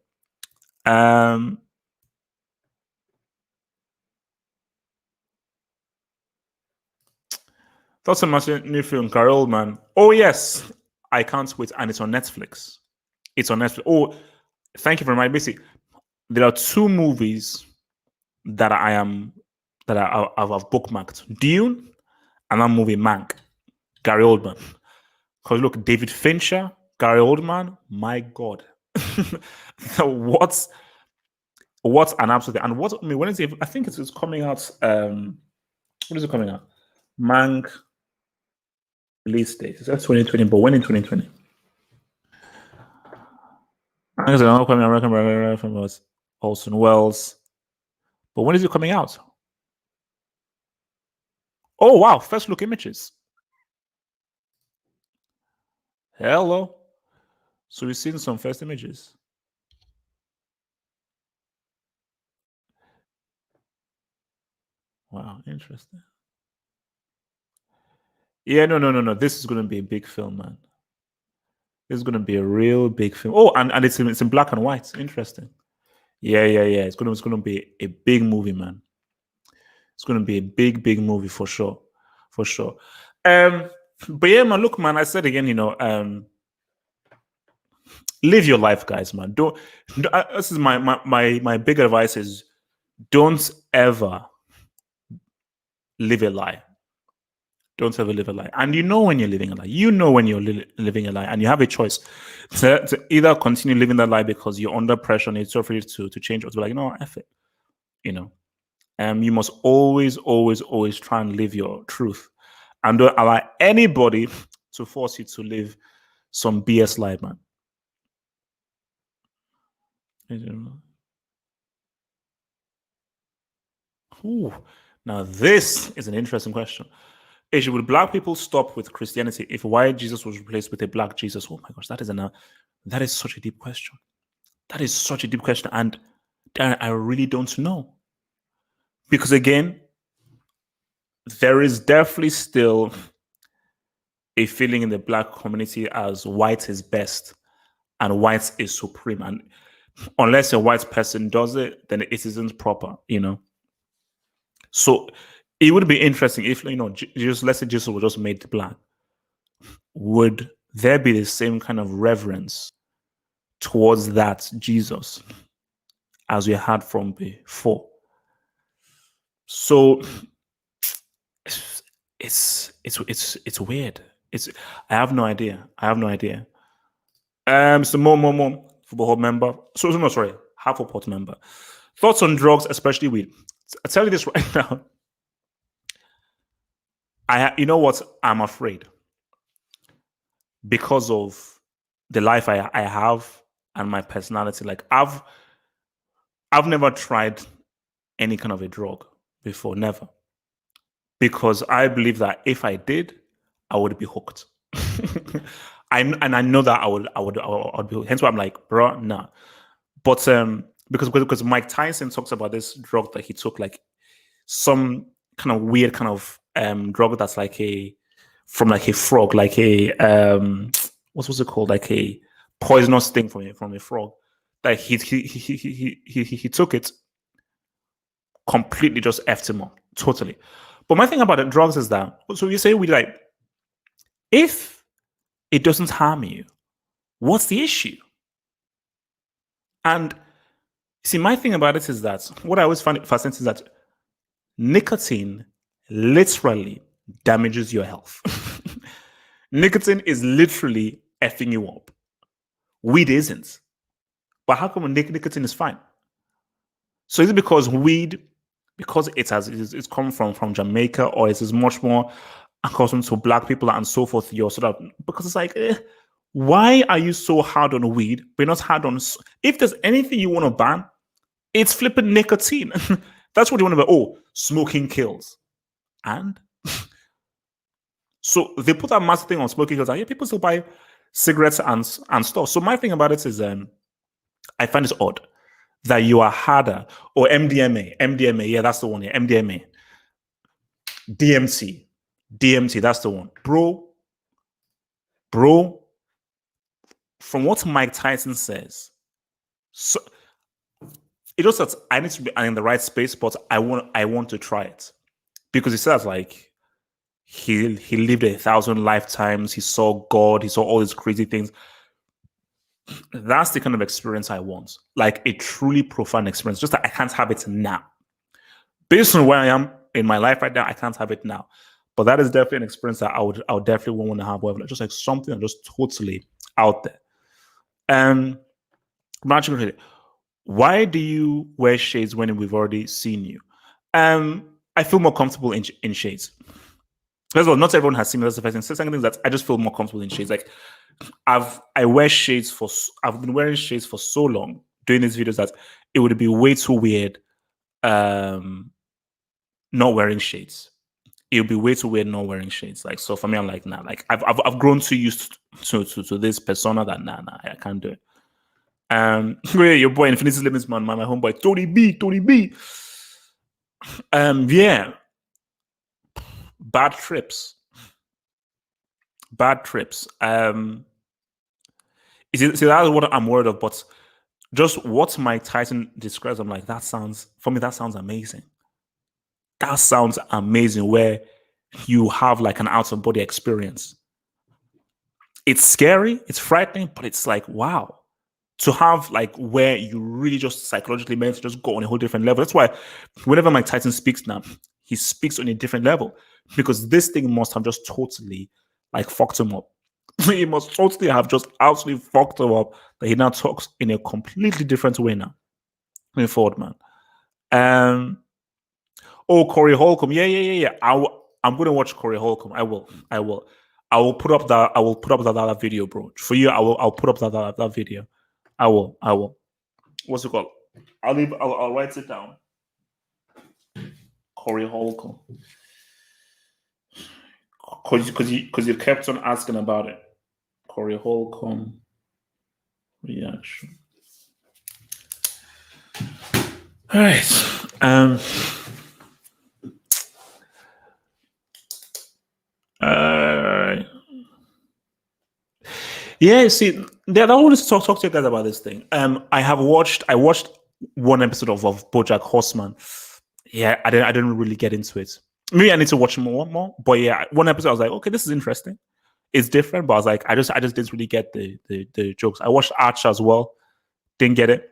Thoughts on my new film, Carol, man. Oh yes, I can't wait, and it's on Netflix. It's on Netflix. Oh, thank you for reminding me. There are two movies that I've bookmarked: Dune and that movie Mank, Gary Oldman. Because look, David Fincher, Gary Oldman, my God, what's an absolute, and what I mean, when is it? I think it's coming out. When is it coming out? Mank release date. Is that 2020? But when in 2020? I guess another American from was Orson Welles. But when is it coming out? Oh wow! First look images. Hello. So we've seen some first images. Wow, interesting. Yeah, no. This is going to be a big film, man. This is going to be a real big film. Oh, and it's in black and white. Interesting. Yeah. It's going to be a big movie, man. It's going to be a big movie for sure, for sure. But yeah, man. Look, man. I said again, live your life, guys, man. This is my big advice is don't ever live a lie. Don't ever live a lie. And when you're living a lie. You know when you're living a lie, and you have a choice to either continue living that lie because you're under pressure and it's so free to change, or to be like, no, F it. You must always try and live your truth, and don't allow anybody to force you to live some BS life, man. Ooh. Now this is an interesting question. Asia, would black people stop with Christianity if white Jesus was replaced with a black Jesus? Oh my gosh, that is such a deep question. That is such a deep question, and I really don't know. Because again, there is definitely still a feeling in the black community as white is best and white is supreme. And unless a white person does it, then it isn't proper, So it would be interesting if, just let's say Jesus was just made black. Would there be the same kind of reverence towards that Jesus as we had from before? So it's weird. I have no idea. So more football member. So no, sorry, half a pot member. Thoughts on drugs, especially weed. I tell you this right now. You know what? I'm afraid because of the life I have and my personality. Like I've never tried any kind of a drug before, never. Because I believe that if I did, I would be hooked. I know that I would be. Hence why I'm like, bro, nah. But because Mike Tyson talks about this drug that he took, like some kind of weird kind of drug that's like from like a frog, like a what's it called, like a poisonous thing from a frog. That he took it, completely just effed him up totally. But my thing about the drugs is that, so you say if it doesn't harm you, what's the issue? And see, my thing about it is that what I always find fascinating is that nicotine literally damages your health. Nicotine is literally effing you up. Weed isn't. But how come nicotine is fine? So is it because weed, because it's come from Jamaica, or is it much more accustomed to black people and so forth, you're sort of, because it's like, why are you so hard on weed, but not hard on, if there's anything you want to ban, it's flipping nicotine. That's what you want to be. Oh, smoking kills. And so they put that massive thing on smoking kills. And yeah, people still buy cigarettes and stuff. So my thing about it is, I find it odd that you are harder, or MDMA, yeah, that's the one, yeah, MDMA, DMT, that's the one, bro. From what Mike Tyson says, so it just that I need to be in the right space, but I want to try it because he says like he lived 1,000 lifetimes, he saw God, he saw all these crazy things. That's the kind of experience I want, like a truly profound experience. Just that I can't have it now. Based on where I am in my life right now, I can't have it now. But that is definitely an experience that I would definitely want to have. Whatever, just like something just totally out there. Why do you wear shades when we've already seen you? I feel more comfortable in shades. First of all, not everyone has seen me. That's the first thing. Second thing is that I just feel more comfortable in shades. Like I've been wearing shades for so long doing these videos that it would be way too weird not wearing shades. It would be way too weird not wearing shades. Like, so for me, I'm like, nah, like I've grown too used to this persona that nah, I can't do it. Your boy Infinity Limits man, my homeboy Tony B. Yeah. Bad trips. See, that's what I'm worried of, but just what Mike Tyson describes, I'm like, that sounds amazing. That sounds amazing, where you have like an out of body experience. It's scary, it's frightening, but it's like, wow. To have like where you really just psychologically meant to just go on a whole different level. That's why whenever Mike Tyson speaks now, he speaks on a different level, because this thing must have just totally like fucked him up. He must totally have just absolutely fucked him up that he now talks in a completely different way now. Moving forward, man. Oh, Corey Holcomb. Yeah. I'm gonna watch Corey Holcomb. I will. I will put up that video, bro. For you, I'll put up that video. I will. What's it called? I'll write it down. Corey Holcomb. Because you kept on asking about it. Corey Holcomb reaction. All right. Yeah, see, I wanted to talk to you guys about this thing. I watched one episode of BoJack Horseman. Yeah, I didn't really get into it. Maybe I need to watch more. But yeah, one episode I was like, okay, this is interesting. It's different, but I was like, I just didn't really get the jokes. I watched Archer as well, didn't get it.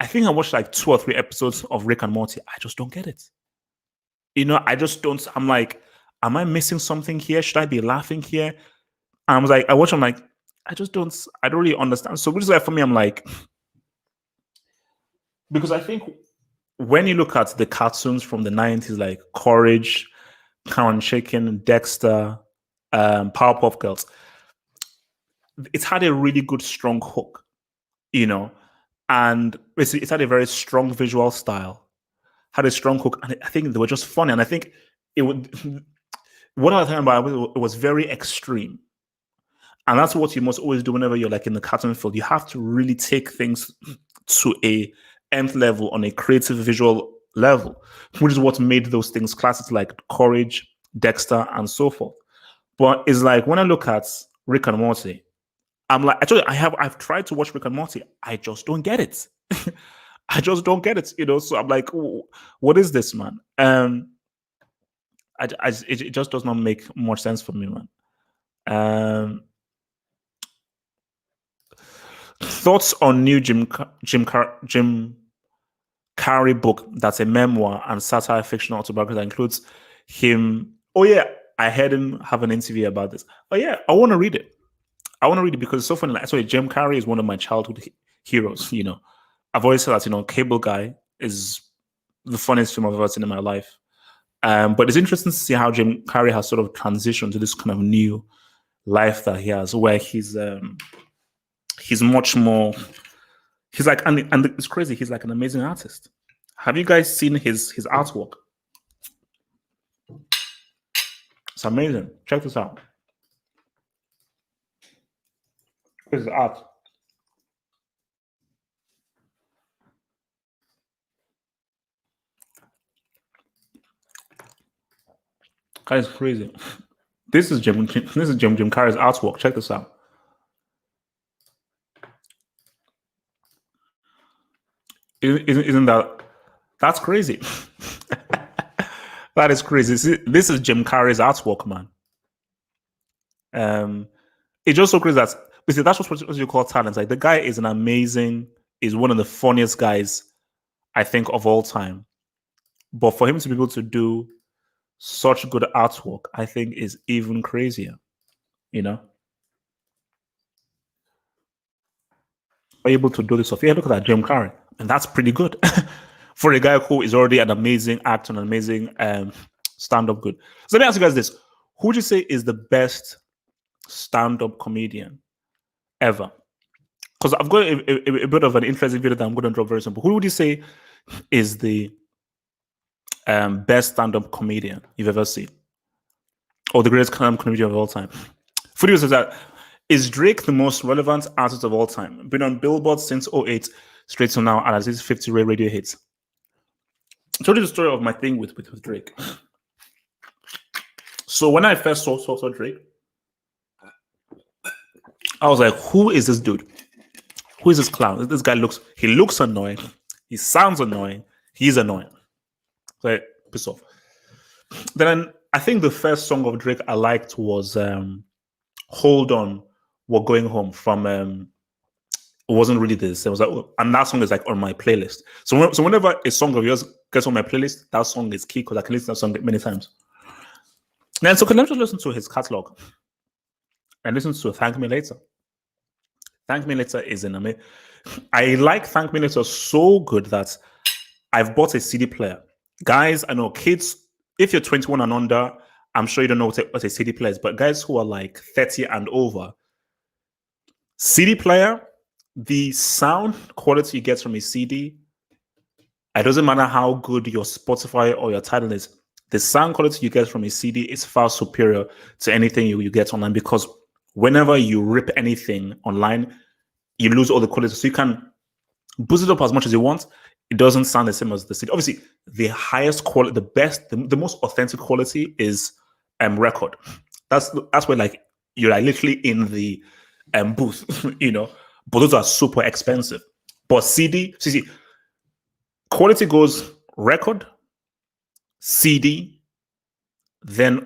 I think I watched like 2 or 3 episodes of Rick and Morty. I just don't get it. I just don't. I'm like, am I missing something here? Should I be laughing here? And I was like, I'm like, I don't really understand. So which is why for me, I'm like, because I think when you look at the cartoons from the 90s, like Courage, Cow and Chicken, Dexter, Powerpuff Girls, it's had a really good, strong hook, and it's had a very strong visual style, had a strong hook, and I think they were just funny. And I think it would, what I was talking about, it was very extreme. And that's what you must always do whenever you're like in the cartoon field. You have to really take things to a nth level on a creative visual level, which is what made those things classics like Courage, Dexter, and so forth. But it's like when I look at Rick and Morty, I'm like, actually, I've tried to watch Rick and Morty. I just don't get it. I just don't get it, So I'm like, what is this, man? It just does not make much sense for me, man. Thoughts on new Jim Carrey book that's a memoir and satire fictional autobiography that includes him. Oh yeah, I heard him have an interview about this. Oh yeah, I want to read it. Because it's so funny. Like, sorry, Jim Carrey is one of my childhood heroes. I've always said that Cable Guy is the funniest film I've ever seen in my life. But it's interesting to see how Jim Carrey has sort of transitioned to this kind of new life that he has, where he's much more. He's like, and it's crazy. He's like an amazing artist. Have you guys seen his artwork? It's amazing. Check this out. This is art. That is crazy. This is Jim Carrey's artwork. Check this out. Isn't that's crazy? That is crazy. See, this is Jim Carrey's artwork, man. It's just so crazy that that's what you call talent. Like the guy is is one of the funniest guys I think of all time. But for him to be able to do such good artwork, I think is even crazier. You know, able to do this stuff. Yeah, look at that, Jim Carrey, and that's pretty good for a guy who is already an amazing actor, an amazing stand-up good. So let me ask you guys this: who would you say is the best stand-up comedian ever? Because I've got a bit of an interesting video that I'm going to drop very soon. But who would you say is the best stand-up comedian you've ever seen, or the greatest comedian of all time? Fudio says that is Drake the most relevant artist of all time? Been on Billboard since 2008 straight to now, and has his 50 radio hits. I told you the story of my thing with Drake. So when I first saw Drake, I was like, who is this dude? Who is this clown? This guy looks annoying. He sounds annoying. He's annoying. So piss off. Then I think the first song of Drake I liked was Hold On, We're Going Home from it wasn't really this. It was like, and that song is like on my playlist. So whenever a song of yours gets on my playlist, that song is key because I can listen to that song many times. And so can I just listen to his catalog and listen to Thank Me Later. Thank Me Later is an amazing. I like Thank Me Later so good that I've bought a CD player. Guys, I know kids, if you're 21 and under, I'm sure you don't know what a CD player is, but guys who are like 30 and over, CD player, the sound quality you get from a CD, it doesn't matter how good your Spotify or your Tidal is, the sound quality you get from a CD is far superior to anything you get online, because whenever you rip anything online, you lose all the quality. So you can boost it up as much as you want. It doesn't sound the same as the CD. Obviously, the highest quality, the best, the most authentic quality is record. That's where like you're like literally in the booth, you know. But those are super expensive. But CD, quality goes record, CD, then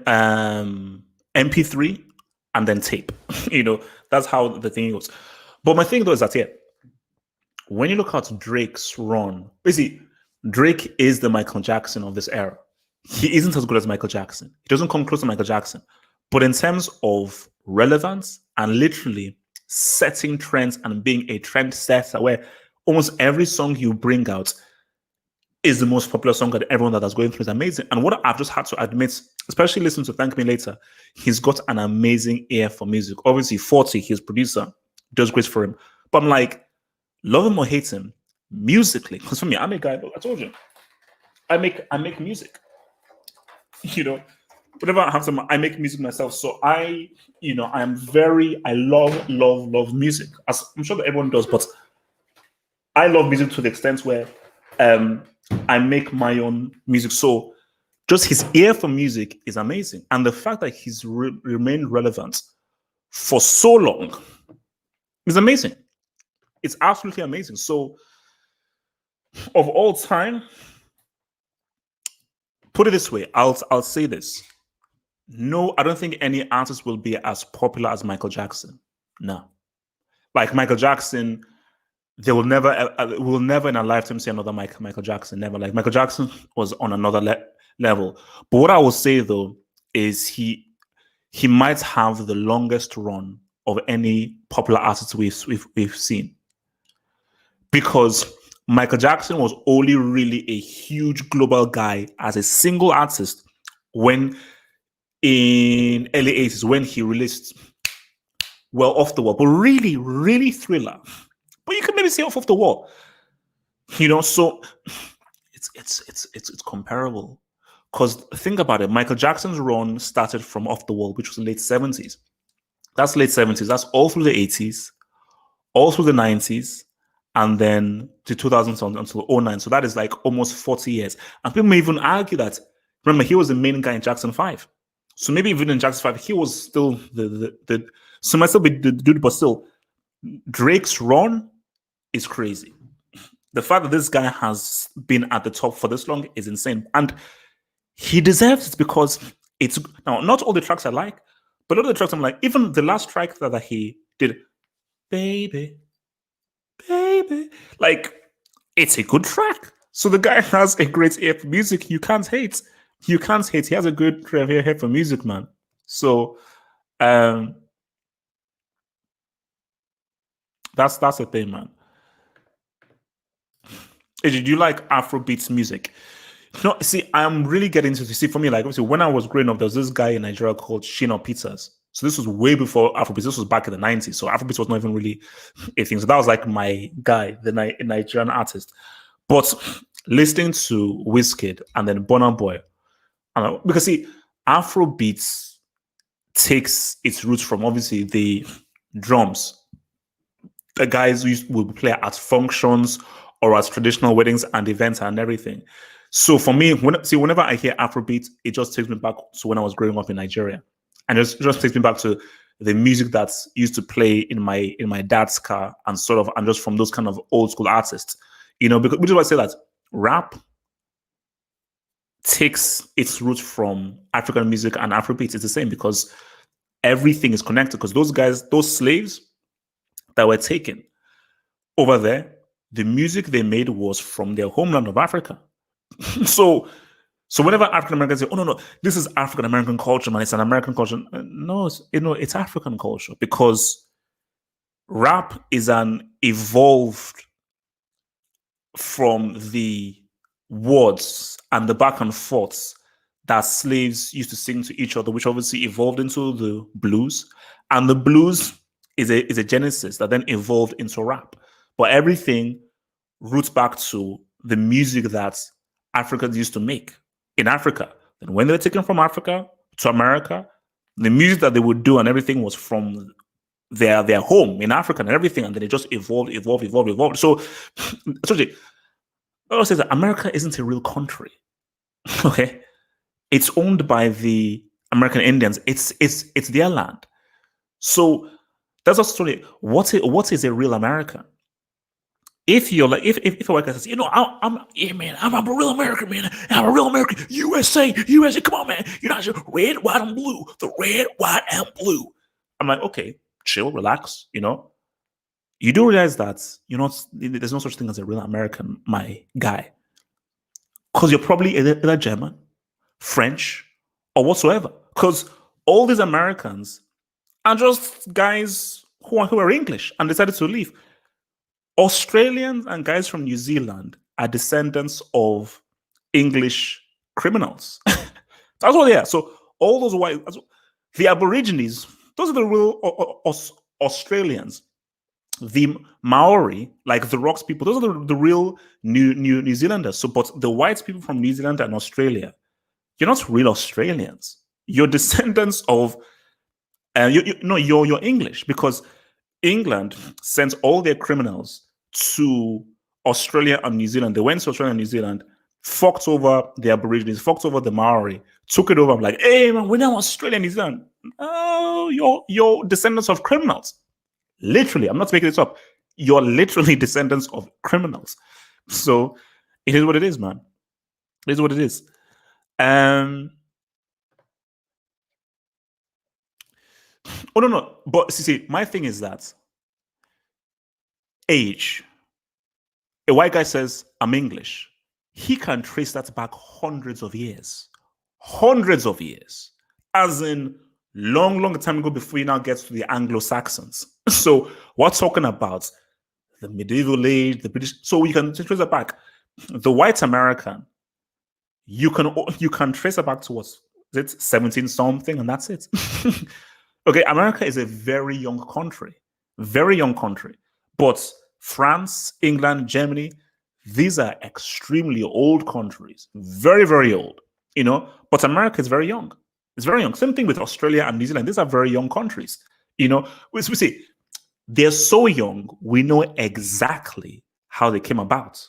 MP3, and then tape. You know, that's how the thing goes. But my thing though is that when you look at Drake's run, basically, Drake is the Michael Jackson of this era. He isn't as good as Michael Jackson. He doesn't come close to Michael Jackson. But in terms of relevance and literally setting trends and being a trendsetter, where almost every song you bring out is the most popular song that everyone that is going through is amazing. And what I've just had to admit, especially listening to Thank Me Later, he's got an amazing ear for music. Obviously, 40, his producer, does great for him. But I'm like, love him or hate him, musically, because for me, I'm a guy, I told you, I make music. You know, whenever I have some, I make music myself. So I love music. As I'm sure that everyone does, but I love music to the extent where I make my own music. So just his ear for music is amazing. And the fact that he's remained relevant for so long is amazing. It's absolutely amazing. So of all time, put it this way, I'll say this. No, I don't think any artist will be as popular as Michael Jackson. No. Like Michael Jackson, they will never in a lifetime see another Michael Jackson. Never. Like Michael Jackson was on another level. But what I will say though is he might have the longest run of any popular artist we've seen, because Michael Jackson was only really a huge global guy as a single artist when in early 80s when he released Off the Wall, but really, really Thriller. But you can maybe say Off the Wall. So it's comparable. Because think about it, Michael Jackson's run started from Off the Wall, which was the late 70s. That's late 70s. That's all through the 80s, all through the 90s, and then the 2000s until 09. So that is like almost 40 years. And people may even argue that, remember, he was the main guy in Jackson 5. So maybe even in Jackson 5, he was still the so might still be the dude, but still, Drake's run is crazy. The fact that this guy has been at the top for this long is insane. And he deserves it because it's now not all the tracks I like, but a lot of the tracks I'm like, even the last track that he did, baby, baby, like it's a good track. So the guy has a great ear for music. You can't hate. You can't hate. He has a good ear for music, man. So that's the thing, man. Do you like Afrobeats music? No, see, I'm really getting into. See, for me, like obviously, when I was growing up, there was this guy in Nigeria called Shina Peters. So this was way before Afrobeats. This was back in the 90s. So Afrobeats was not even really a thing. So that was like my guy, the Nigerian artist. But listening to Wizkid and then Burna Boy, because see, Afrobeats takes its roots from obviously the drums. The guys who would play at functions or at traditional weddings and events and everything. So for me, whenever I hear Afrobeat, it just takes me back to when I was growing up in Nigeria, and it just takes me back to the music that's used to play in my dad's car, and just from those kind of old school artists, because which is why I say that rap takes its roots from African music and Afrobeat. It's the same because everything is connected. Because those guys, those slaves that were taken over there, the music they made was from their homeland of Africa. So whenever African Americans say, "Oh no, this is African American culture, man, it's an American culture," no, it's African culture because rap is an evolved from the words and the back and forths that slaves used to sing to each other, which obviously evolved into the blues, and the blues is a genesis that then evolved into rap. But everything roots back to the music that Africans used to make in Africa. And when they were taken from Africa to America, the music that they would do and everything was from their home in Africa and everything, and then it just evolved. So, actually, I always say that America isn't a real country. Okay, it's owned by the American Indians. It's their land. So that's also story. What is a real American? If you're like, if a white guy says, I'm a real American, man. I'm a real American. USA, come on, man. You're not just red, white, and blue. The red, white, and blue. I'm like, okay, chill, relax. You do realize that there's no such thing as a real American, my guy, because you're probably either German, French, or whatsoever. Because all these Americans are just guys who are English and decided to leave. Australians and guys from New Zealand are descendants of English criminals. That's what they are. So all those white, the Aborigines, those are the real Australians. The Maori, like the Rocks people, those are the real New Zealanders. So, but the white people from New Zealand and Australia, you're not real Australians. You're descendants of, you're English, because England sent all their criminals to Australia and New Zealand. They went to Australia and New Zealand, fucked over the Aborigines, fucked over the Maori, took it over. I'm like, hey man, we're now Australia and New Zealand. Oh, you're descendants of criminals. Literally, I'm not making this up. You're literally descendants of criminals. So it is what it is, man. It is what it is. Oh no. But see, my thing is that age. A white guy says, I'm English. He can trace that back hundreds of years. Hundreds of years. As in long time ago before he now gets to the Anglo-Saxons. So we're talking about the medieval age, the British. So you can trace it back. The white American, you can trace it back to what? is it 17 something, and that's it. Okay, America is a very young country, but France, England, Germany, these are extremely old countries, very, very old, but America is very young. It's very young. Same thing with Australia and New Zealand. These are very young countries. We see they're so young, we know exactly how they came about.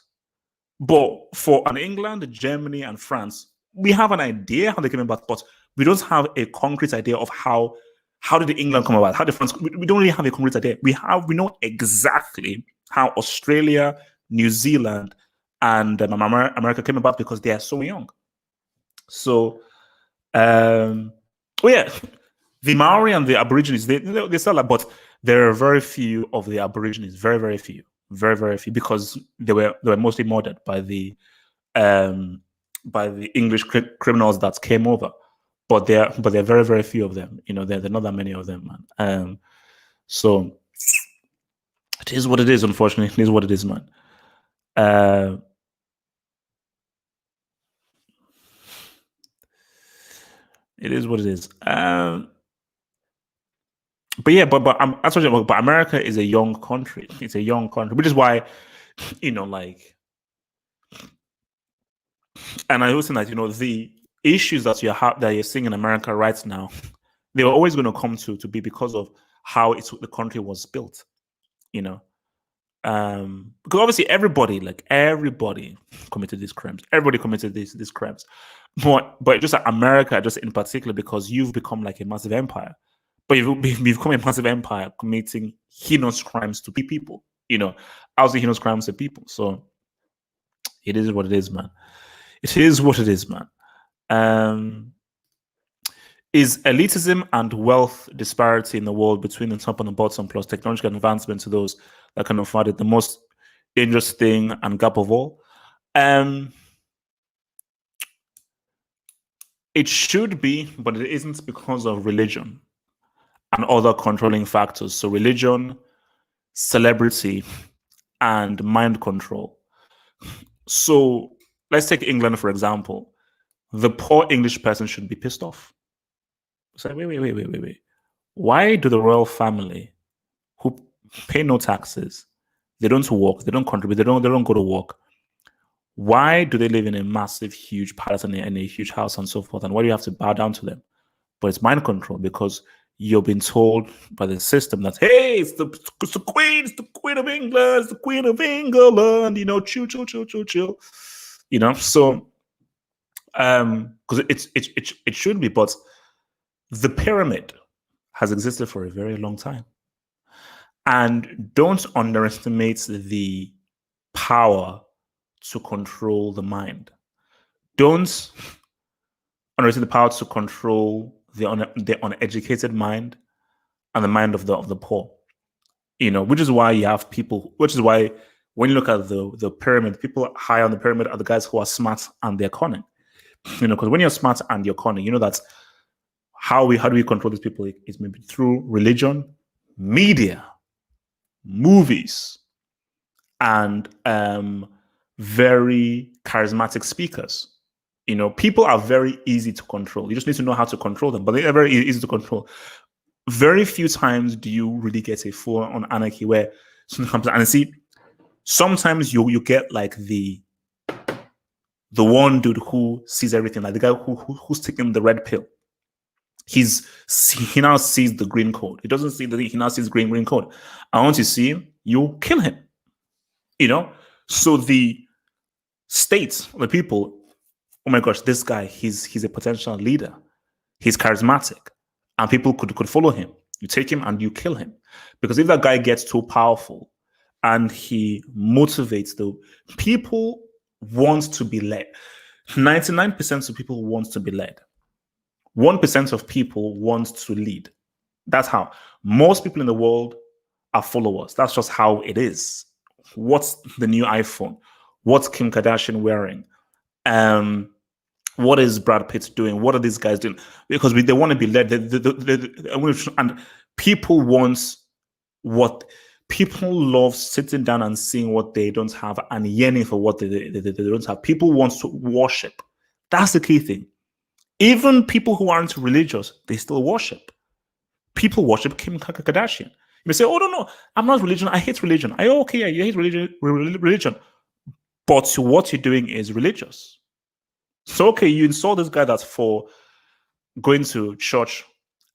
But for England, Germany, and France, we have an idea how they came about, but we don't have a concrete idea of how did England come about? How did France? We don't really have a concrete idea. We know exactly how Australia, New Zealand, and America came about because they are so young. So, oh yeah, the Maori and the Aborigines, they still like, but there are very few of the Aborigines, very, very few, because they were mostly murdered by the English criminals that came over. But there are very, very few of them. There are not that many of them, man. So it is what it is. Unfortunately, it is what it is, man. It is what it is. But yeah, but America is a young country. It's a young country, which is why, like, and I also think that the issues that you're seeing in America right now, they were always going to come to be because of how the country was built. Because obviously everybody committed these crimes. Everybody committed these crimes, but just like America, just in particular, because you've become like a massive empire. But you've become a massive empire committing heinous crimes to people. Also heinous crimes to people. So it is what it is, man. It is what it is, man. Is elitism and wealth disparity in the world between the top and the bottom, plus technological advancement to those that can afford it, the most dangerous thing and gap of all? It should be, but it isn't because of religion and other controlling factors. So religion, celebrity, and mind control. So let's take England, for example. The poor English person should be pissed off. Say, wait. Why do the royal family, who pay no taxes, they don't work, they don't contribute, they don't go to work, why do they live in a massive, huge palace and a huge house and so forth? And why do you have to bow down to them? But it's mind control, because you've been told by the system that, hey, it's the queen of England, it's the queen of England, chill. So because it should be, but the pyramid has existed for a very long time. And don't underestimate the power to control the mind. Don't underestimate the power to control the uneducated mind and the mind of the poor. Which is why you have people, which is why when you look at the pyramid, people high on the pyramid are the guys who are smart and they're cunning. Because when you're smart and you're cunning, that's how do we control these people? It's maybe through religion, media, movies, and very charismatic speakers. People are very easy to control. You just need to know how to control them, but they are very easy to control. Very few times do you really get a full-on anarchy where something comes, and see, sometimes you get like the one dude who sees everything, like the guy who's taking the red pill. He now sees the green code. He doesn't see he now sees green code. And once you see him, you kill him. So the state, the people, oh my gosh, this guy, he's a potential leader. He's charismatic, and people could follow him. You take him and you kill him, because if that guy gets too powerful and he motivates the people, want to be led. 99% of people want to be led. 1% of people want to lead. That's how most people in the world are followers. That's just how it is. What's the new iPhone? What's Kim Kardashian wearing? What is Brad Pitt doing? What are these guys doing? Because they want to be led. And people want what people love, sitting down and seeing what they don't have and yearning for what they don't have. People want to worship. That's the key thing. Even people who aren't religious, they still worship. People worship Kim Kardashian. You may say, "Oh no, I'm not religion. I hate religion." Okay, yeah, you hate religion, but what you're doing is religious. So okay, you insult this guy that's for going to church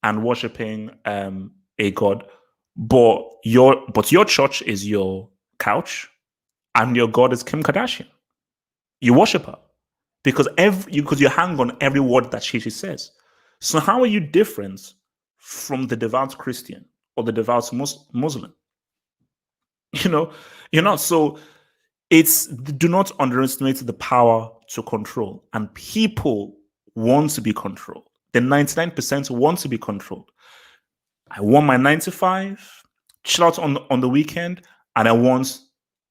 and worshiping a god, but your church is your couch, and your god is Kim Kardashian. You worship her because you hang on every word that she says. So how are you different from the devout Christian or the devout Muslim? You know, you're not. So it's do not underestimate the power to control, and people want to be controlled. The 99% want to be controlled. I want my 9 to 5, chill out on the weekend, and I want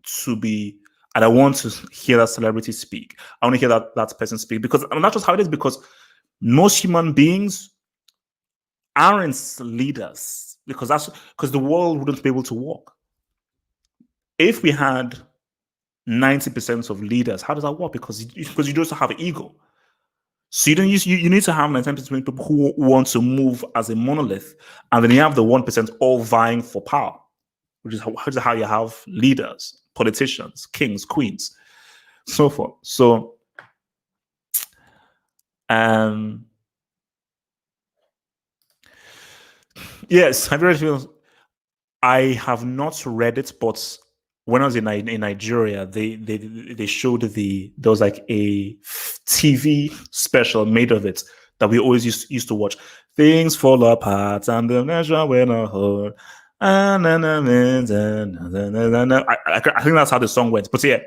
to be and I want to hear that celebrity speak. I want to hear that person speak because I mean, that's just how it is. Because most human beings aren't leaders because the world wouldn't be able to work if we had 90% of leaders. How does that work? Because you just have ego. So you need to have 90% of people who want to move as a monolith, and then you have the 1% all vying for power, which is how you have leaders, politicians, kings, queens, so forth. So, yes, I have not read it, but when I was in Nigeria, they showed there was like a TV special made of it that we always used to watch. Things fall apart and the measure when I hold. I think that's how the song went. But yeah,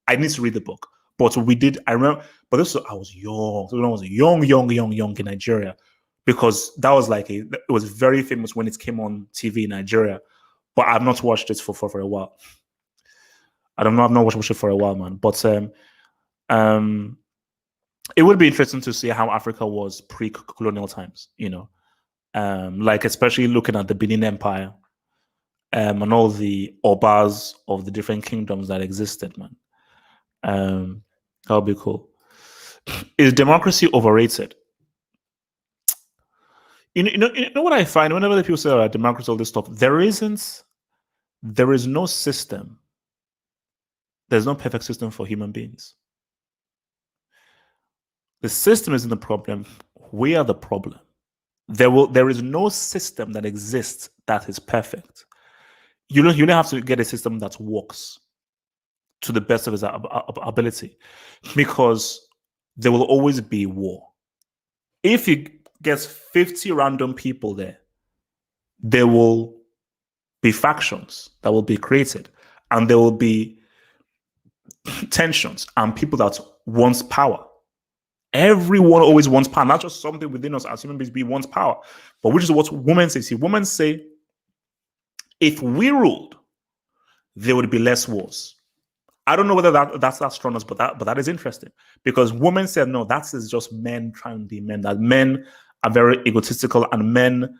I need to read the book. But we did. I remember. But I was young. So when I was young in Nigeria, because that was like it was very famous when it came on TV in Nigeria. But I've not watched it for a while. I don't know. I've not watched it for a while, man. But it would be interesting to see how Africa was pre-colonial times. Like especially looking at the Benin Empire, and all the obas of the different kingdoms that existed, man. That would be cool. Is democracy overrated? You know what I find whenever the people say about democracy, all this stuff, there is no system. There's no perfect system for human beings. The system isn't the problem. We are the problem. There is no system that exists that is perfect. You don't have to get a system that works to the best of its ability, because there will always be war. If you get 50 random people there will be factions that will be created, and there will be tensions and people that wants power. Everyone always wants power, not just something within us as human beings. We want power, but which is what women say. See, women say, if we ruled, there would be less wars. I don't know whether that's strong, but that is interesting, because women said no, that is just men trying to be men. That men are very egotistical, and men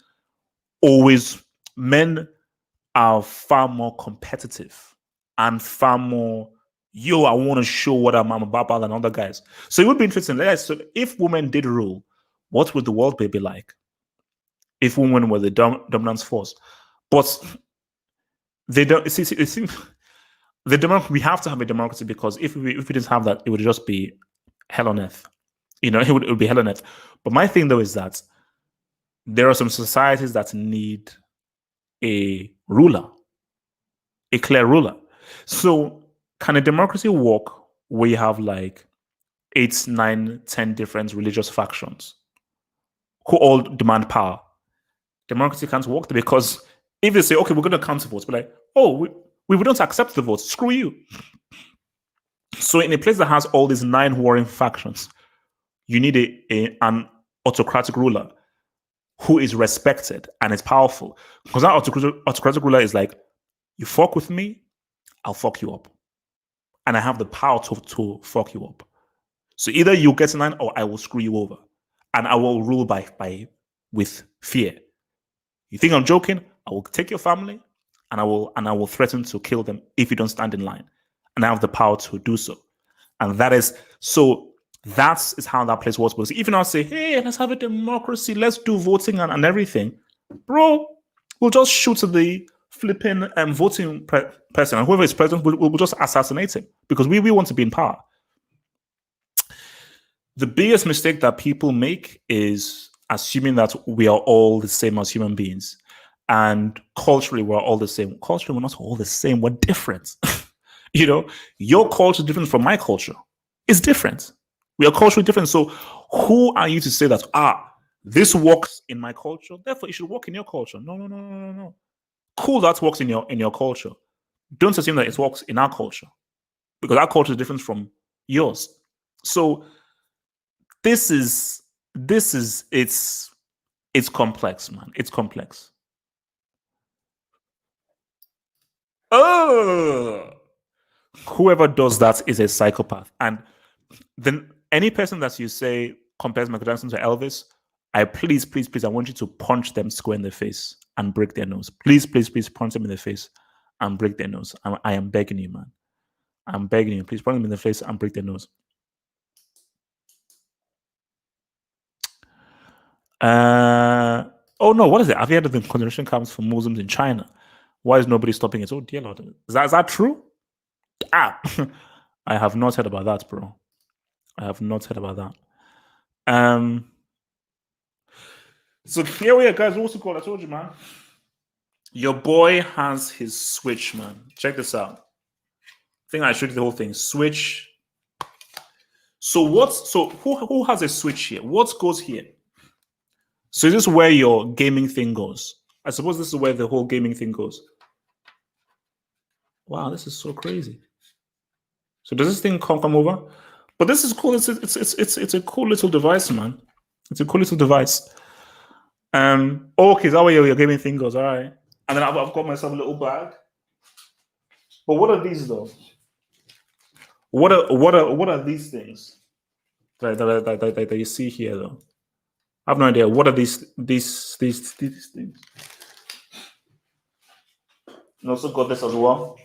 are far more competitive and far more. I want to show what I'm about than other guys. So it would be interesting. So if women did rule, what would the world be like? If women were the dominant force, but they don't. It seems we have to have a democracy, because if we didn't have that, it would just be hell on earth. It would be hell on earth. But my thing though is that there are some societies that need a ruler, a clear ruler. So can a democracy work where you have like 8, 9, 10 different religious factions who all demand power? Democracy can't work there, because if they say, okay, we're going to count the votes, but like, oh, we don't accept the votes, screw you. So in a place that has all these 9 warring factions, you need an autocratic ruler who is respected and is powerful. Because that autocratic ruler is like, you fuck with me, I'll fuck you up. And I have the power to fuck you up. So either you get 9 or I will screw you over. And I will rule with fear. You think I'm joking? I will take your family and I will threaten to kill them if you don't stand in line. And I have the power to do so. And that is so That is how that place was. Because even I'll say, hey, let's have a democracy, let's do voting and everything, bro, we'll just shoot the flipping voting person, and whoever is president, we'll just assassinate him because we want to be in power. The biggest mistake that people make is assuming that we are all the same as human beings. And culturally, we're all the same. Culturally, we're not all the same. We're different. Your culture is different from my culture. It's different. We are culturally different. So who are you to say that, this works in my culture, therefore it should work in your culture? No. Cool, that works in your culture. Don't assume that it works in our culture, because our culture is different from yours. So this is it's complex, man. It's complex. Oh, whoever does that is a psychopath. And then any person that you say compares Michael Jackson to Elvis, I please, I want you to punch them square in the face and break their nose. Please, punch them in the face and break their nose. I am begging you, man. I'm begging you. Please punch them in the face and break their nose. Oh no, what is it? Have you heard of the concentration camps for Muslims in China? Why is nobody stopping it? Oh dear Lord. Is that true? I have not heard about that, bro. I have not heard about that. So here we are, guys. What's it called? I told you, man. Your boy has his Switch, man. Check this out. I think I showed you the whole thing. Switch. So who has a Switch here? What goes here? So is this where your gaming thing goes? I suppose this is where the whole gaming thing goes. Wow, this is so crazy. So does this thing come over? But this is cool. It's a cool little device, man. It's a cool little device. Okay, is that where your gaming thing goes? All right. And then I've got myself a little bag. But what are these though? What are these things that you see here though? I have no idea. What are these things? And also got this as well.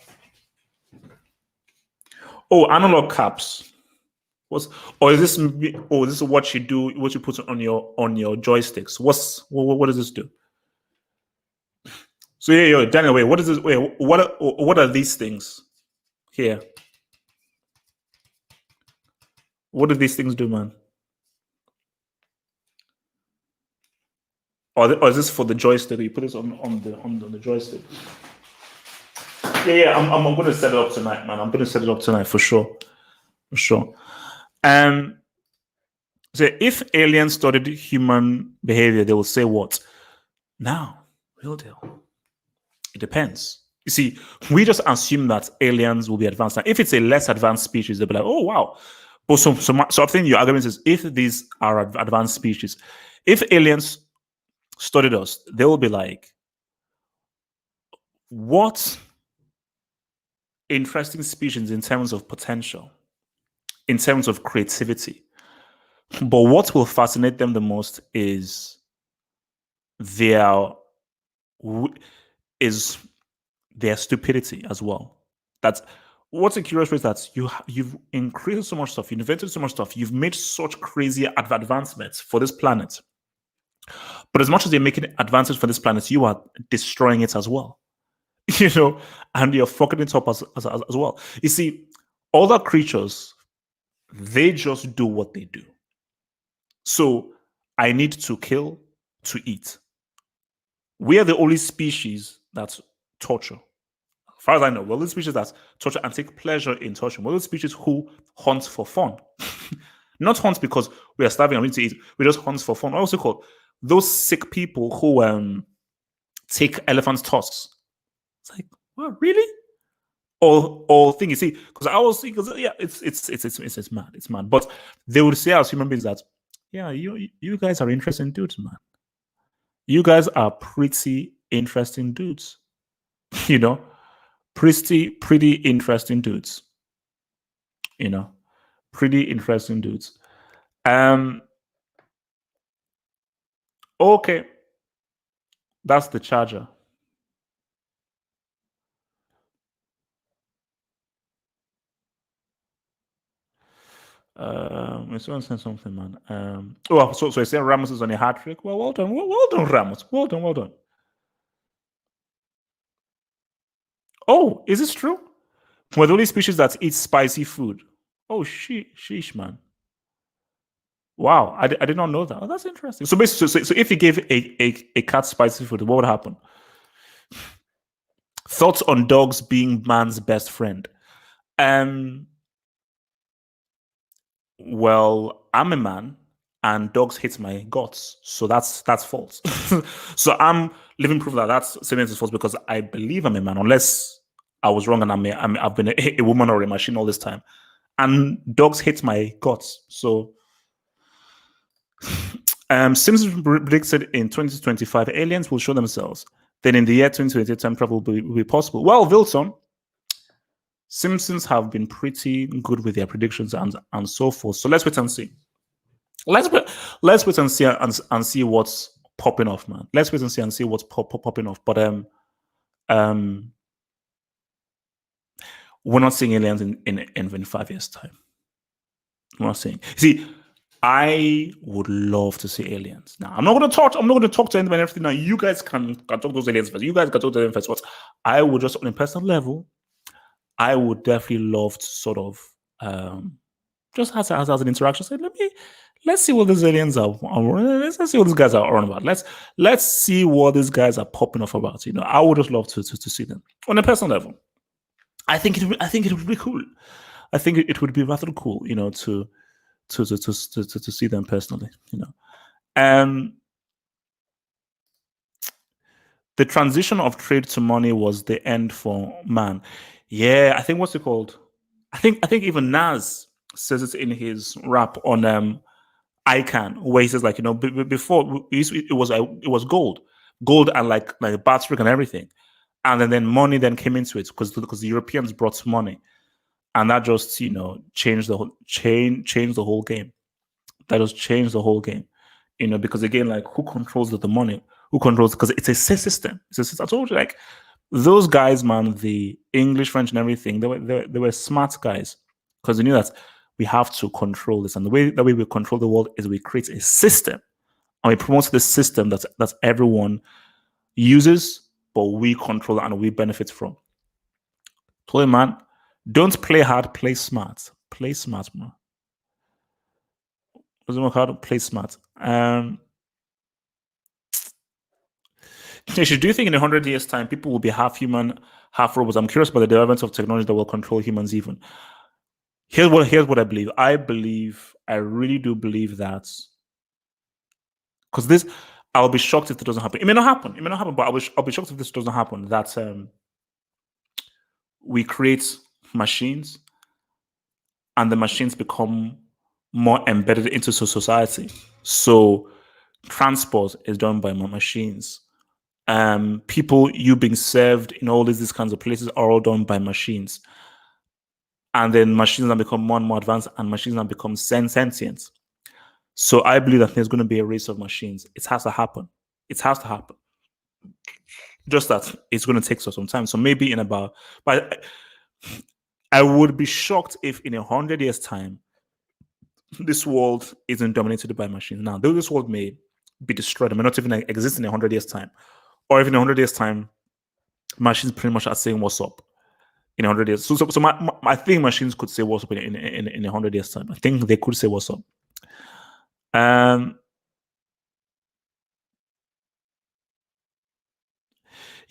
Oh, analog caps. Is this what you do? What you put on your joysticks? What does this do? So yeah, Daniel, wait, what is this? Wait, what are these things here? What do these things do, man? Or is this for the joystick? You put this on the joystick. Yeah. I'm going to set it up tonight, man. I'm going to set it up tonight for sure. So if aliens studied human behavior, they will say what? Now, real deal. It depends. You see, we just assume that aliens will be advanced. Now, if it's a less advanced species, they'll be like, oh wow. But so I think your argument is, if these are advanced species, if aliens studied us, they will be like, what interesting species in terms of potential, in terms of creativity. But what will fascinate them the most is their stupidity as well. That's what's a curious is that you've increased so much stuff, you invented so much stuff, you've made such crazy advancements for this planet. But as much as you're making advances for this planet, you are destroying it as well. And you're fucking it up as well. You see, other creatures, they just do what they do. So I need to kill to eat. We are the only species that torture. As far as I know, we're the species that torture and take pleasure in torture. We're the species who hunt for fun. Not hunt because we are starving and we need to eat. We just hunt for fun. Also called those sick people who take elephants' tusks. It's like, what, really? Or thing you see, because I was thinking, yeah, it's mad, it's mad. But they would say as human beings that, yeah, you guys are interesting dudes, man. You guys are pretty interesting dudes. Pretty interesting dudes. Pretty interesting dudes. Okay, that's the charger. Someone said something, man. So I said Ramos is on a hat trick. Well done, well done, Ramos. Well done, well done. Oh, is this true? We're the only species that eats spicy food. Oh, sheesh, man. Wow, I did not know that. Oh, that's interesting. So basically, so if you gave a cat spicy food, what would happen? Thoughts on dogs being man's best friend. Um, well, I'm a man and dogs hate my guts, so that's false. So I'm living proof that that's sentence is false because I believe I'm a man, unless I was wrong and I've been a woman or a machine all this time. And dogs hate my guts, so Simpson predicted in 2025 aliens will show themselves. Then in the year 2028, time travel will be possible. Well, Wilson, Simpsons have been pretty good with their predictions and so forth. So let's wait and see. Let's wait and see and see what's popping off, man. Let's wait and see what's popping off. But um, we're not seeing aliens in 5 years' time. We're not seeing. See, I would love to see aliens. Now, I'm not going to talk. I'm not going to talk to anybody and everything. Now, you guys can talk to those aliens first. You guys can talk to them first. What I would just on a personal level, I would definitely love to sort of just as an interaction. Say, let's see what these aliens are. Let's see what these guys are on about. Let's see what these guys are popping off about. You know, I would just love to see them on a personal level. I think it would be cool. I think it would be rather cool. You know, to see them personally. You know, the transition of trade to money was the end for man. Yeah, I think what's it called? I think even Nas says it in his rap on Icon, where he says like before it was gold and like Batsrick and everything, and then money then came into it because the Europeans brought money, and that just changed the whole game. That just changed the whole game, because again, like who controls the money? Who controls? Because it's a system. It's a system. I told you, like those guys, man, the English, French, and everything. They were smart guys because they knew that we have to control this, and the way that we control the world is we create a system, and we promote this system that everyone uses, but we control and we benefit from. Told you, man, don't play hard, play smart. Play smart, man. Doesn't work hard, play smart. Do you think in 100 years' time people will be half human, half robots? I'm curious about the development of technology that will control humans even. Here's what I believe. I really do believe that because I'll be shocked if it doesn't happen. It may not happen. But I'll be shocked if this doesn't happen. That we create machines and the machines become more embedded into society. So transport is done by machines. People you being served in all these kinds of places are all done by machines. And then machines now become more and more advanced and machines now become sentient. So I believe that there's going to be a race of machines. It has to happen. It has to happen. Just that it's going to take some time. So maybe but I would be shocked if in 100 years' time, this world isn't dominated by machines. Now, though this world may be destroyed, it may not even exist in 100 years' time, or even in 100 years' time, machines pretty much are saying what's up in 100 years. So I think machines could say what's up in 100 years' time. I think they could say what's up.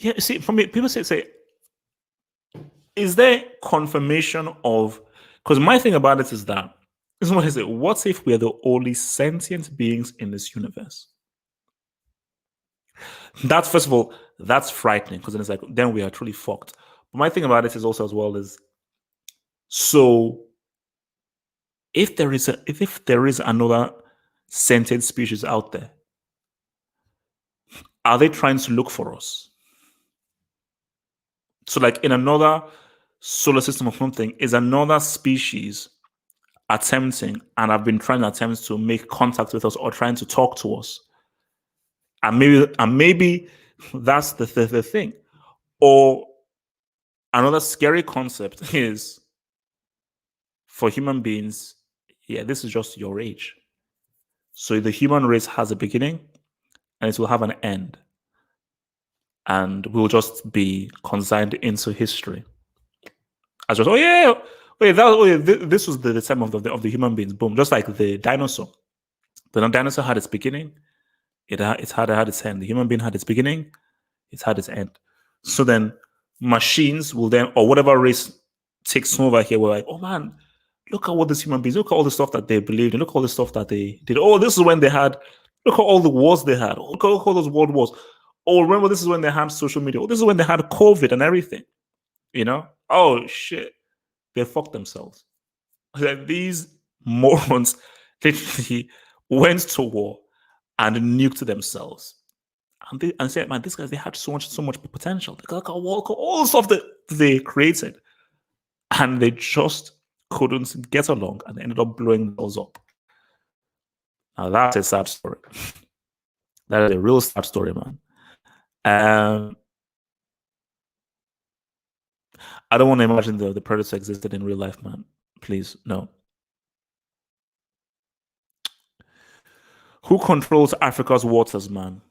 Yeah, see, for me, people say, is there confirmation of? Because my thing about it is that this is what I say. What if we're the only sentient beings in this universe? That's first of all, that's frightening because then it's like then we are truly fucked. But my thing about it is also as well is so if there is another sentient species out there, are they trying to look for us? So like in another solar system or something, is another species attempting and have been trying to attempt to make contact with us or trying to talk to us? And maybe that's the thing. Or another scary concept is for human beings, yeah, this is just your age. So the human race has a beginning and it will have an end. And we'll just be consigned into history. As just, oh yeah, wait, this was the time of the human beings. Boom. Just like the dinosaur. The dinosaur had its beginning, it had its end. The human being had its beginning, it's had its end. So then machines will then, or whatever race takes over here, we're like, oh man, look at what these human beings, look at all the stuff that they believed in, look at all the stuff that they did. Oh, this is when they had, look at all the wars they had. Look at all those world wars. Oh, remember, this is when they had social media. Oh, this is when they had COVID and everything. You know? Oh shit. They fucked themselves. Like, these morons literally went to war and nuked themselves. And said, man, these guys, they had so much potential. Look at all the stuff that they created. And they just couldn't get along and they ended up blowing those up. Now that's a sad story. That is a real sad story, man. I don't want to imagine the predator existed in real life, man. Please, no. Who controls Africa's waters, man?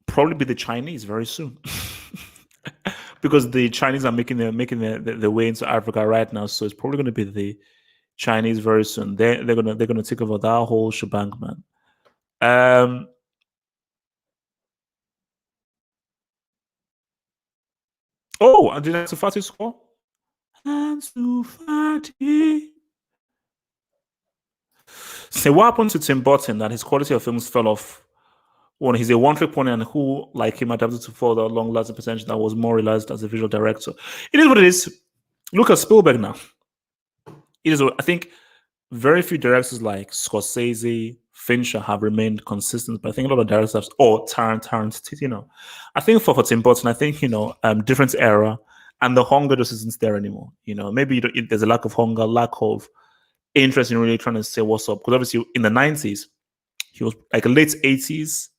Probably be the Chinese very soon. Because the Chinese are making the way into Africa right now. So it's probably going to be the Chinese very soon. They're gonna take over that whole shebang, man. Oh, and did Ansu Fati score? Ansu Fati. So what happened to Tim Burton that his quality of films fell off when he's a one-trick pony and who, like him, adapted to further long-lasting potential that was more realized as a visual director? It is what it is. Look at Spielberg now. It is. I think very few directors like Scorsese, Fincher have remained consistent, but I think a lot of directors have, Tarantino, you know. I think for Tim Burton, I think, you know, different era and the hunger just isn't there anymore. You know, maybe there's a lack of hunger, lack of interest in really trying to say what's up. Because obviously in the 90s, he was like late 80s,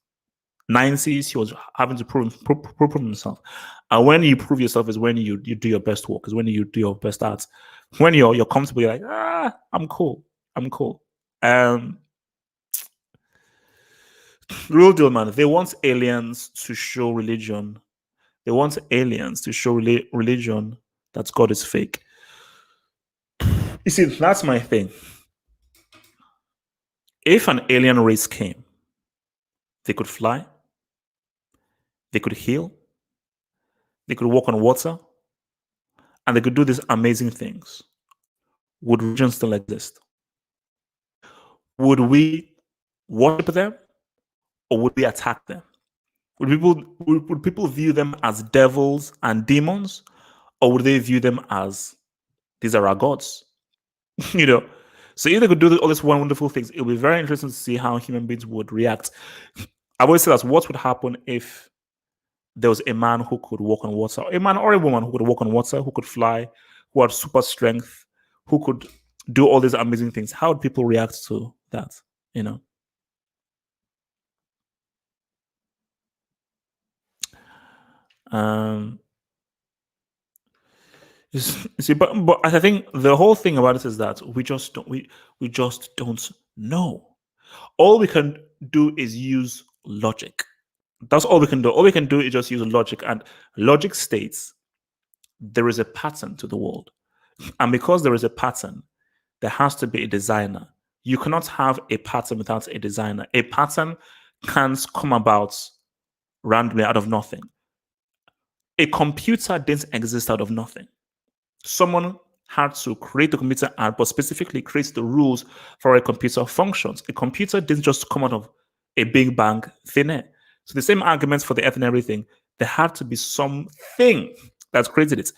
90s, he was having to prove himself. And when you prove yourself is when you do your best work, is when you do your best art. When you're comfortable, you're like, I'm cool. Real deal, man. They want aliens to show religion. They want aliens to show religion that God is fake. You see, that's my thing. If an alien race came, they could fly, they could heal, they could walk on water, and they could do these amazing things. Would religion still exist? Would we worship them or would we attack them? Would people view them as devils and demons, or would they view them as these are our gods? You know, so if they could do all these wonderful things, it would be very interesting to see how human beings would react. I've always said that what would happen if there was a man who could walk on water, a man or a woman who could walk on water, who could fly, who had super strength, who could do all these amazing things. How would people react to that? You know. You see, but I think the whole thing about it is that we just don't know. All we can do is use logic. That's all we can do. All we can do is just use logic, and logic states there is a pattern to the world, and because there is a pattern, there has to be a designer. You cannot have a pattern without a designer. A pattern can't come about randomly out of nothing. A computer didn't exist out of nothing. Someone had to create the computer, but specifically create the rules for a computer functions. A computer didn't just come out of a big bang thin air. So the same arguments for the earth and everything, there had to be something that created it.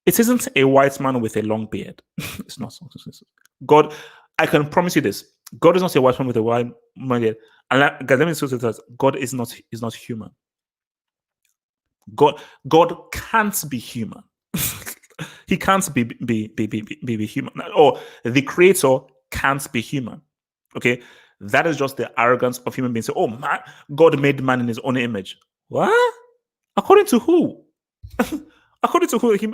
It isn't a white man with a long beard. It's not. God, I can promise you this. God is not a white man with a white beard. And let me say that God is not human. God can't be human. He can't be human. Or the creator can't be human. Okay? That is just the arrogance of human beings. Oh, man, God made man in his own image. What? According to who? According to who he.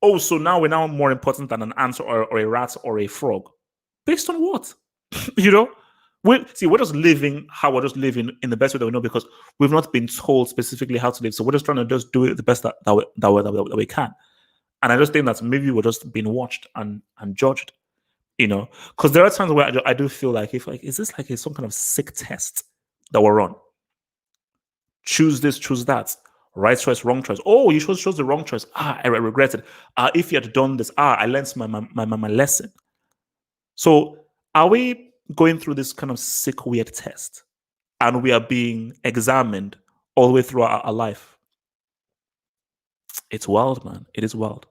Oh, so now we're now more important than an ant or a rat or a frog. Based on what? you know? We're just living how we're just living in the best way that we know because we've not been told specifically how to live. So we're just trying to just do it the best that we can. And I just think that maybe we're just being watched and judged, because there are times where I do feel like if like is this like some kind of sick test that we're on? Choose this, choose that. Right choice, wrong choice. Oh, you chose the wrong choice. I regret it. If you had done this, I learned my lesson. So are we going through this kind of sick, weird test and we are being examined all the way through our life? It's wild, man. It is wild.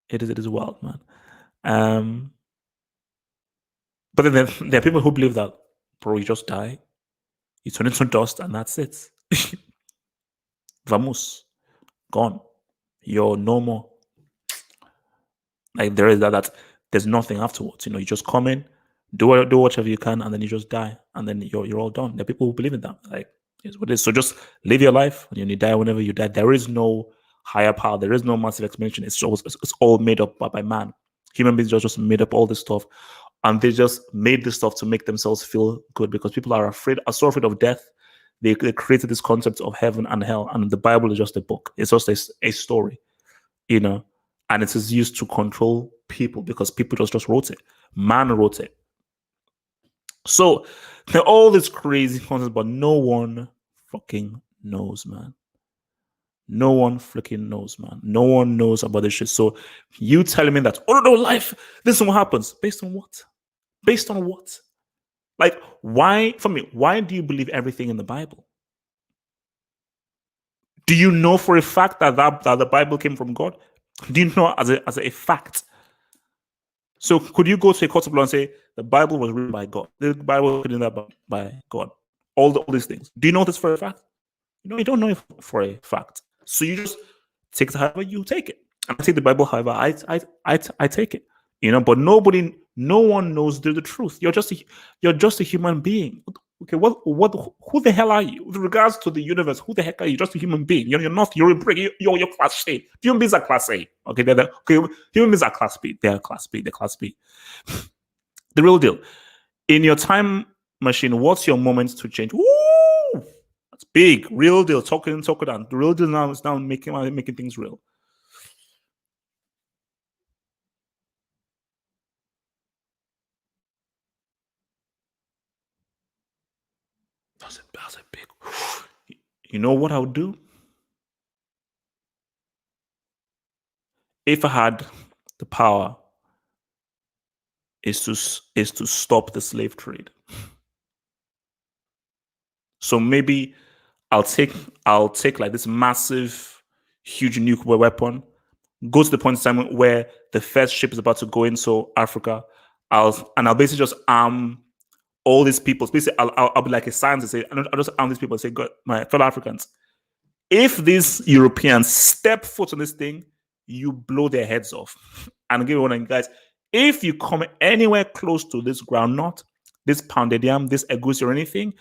It is wild, man. But then there are people who believe that, bro, you just die, you turn into dust, and that's it. Vamos, gone. You're no more. Like there is that there's nothing afterwards. You just come in, do whatever you can, and then you just die, and then you're all done. There are people who believe in that. Like it's what it is. So just live your life, and you die whenever you die. There is no higher power. There is no massive explanation. It's all made up by man. Human beings just made up all this stuff, and they just made this stuff to make themselves feel good because people are so afraid of death. They created this concept of heaven and hell, and the Bible is just a book. It's just a story, and it is used to control people because people just wrote it. Man wrote it. So there are all these crazy concepts, but no one fucking knows, man. No one freaking knows, man. No one knows about this shit. So you telling me that, oh no, life, this is what happens. Based on what? Based on what? Like, why, for me, why do you believe everything in the Bible? Do you know for a fact that the Bible came from God? Do you know as a fact? So could you go to a court of law and say the Bible was written by God? The Bible was written by God. All these things. Do you know this for a fact? No, you don't know it for a fact. So you just take it however you take it. And I take the Bible however I take it. But no one knows the truth. You're just a human being. Okay, who the hell are you? With regards to the universe, who the heck are you? Just a human being. You're not, you're a brick, you're class A. Human beings are class A. Okay, okay, human beings are class B. They're class B, they're class B. The real deal. In your time machine, what's your moment to change? Woo! That's big. Real deal. Talking down. The real deal now is now making things real. That's a big. You know what I would do? If I had the power, is to stop the slave trade. So maybe I'll take like this massive, huge nuclear weapon, go to the point in time where the first ship is about to go into Africa. I'll basically just arm all these people. Basically, I'll be like a scientist. I'll just arm these people and say, God, my fellow Africans, if these Europeans step foot on this thing, you blow their heads off. And give one, guys, if you come anywhere close to this groundnut, this pounded yam, this egusi or anything,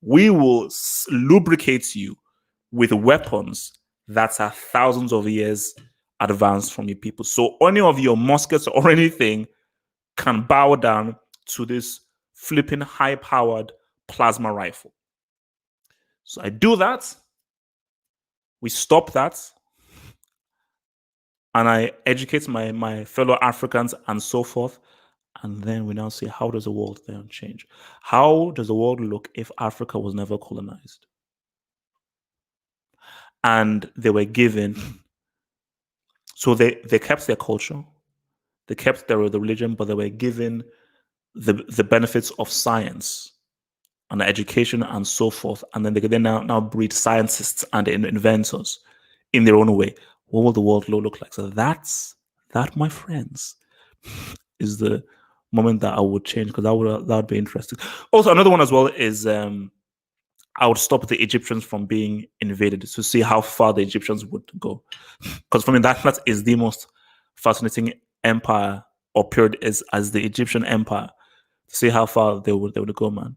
we will lubricate you with weapons that are thousands of years advanced from you people. So any of your muskets or anything can bow down to this flipping high-powered plasma rifle. So I do that. We stop that. And I educate my fellow Africans and so forth. And then we now say, how does the world then change? How does the world look if Africa was never colonized? And they were given, so they kept their culture, they kept the religion, but they were given the benefits of science and education and so forth. And then they could then now breed scientists and inventors in their own way. What will the world look like? So that, my friends, is the moment that I would change, because that would be interesting. Also, another one as well is I would stop the Egyptians from being invaded to see how far the Egyptians would go. Because for me, that is the most fascinating empire or period is as the Egyptian empire. To see how far they would go, man.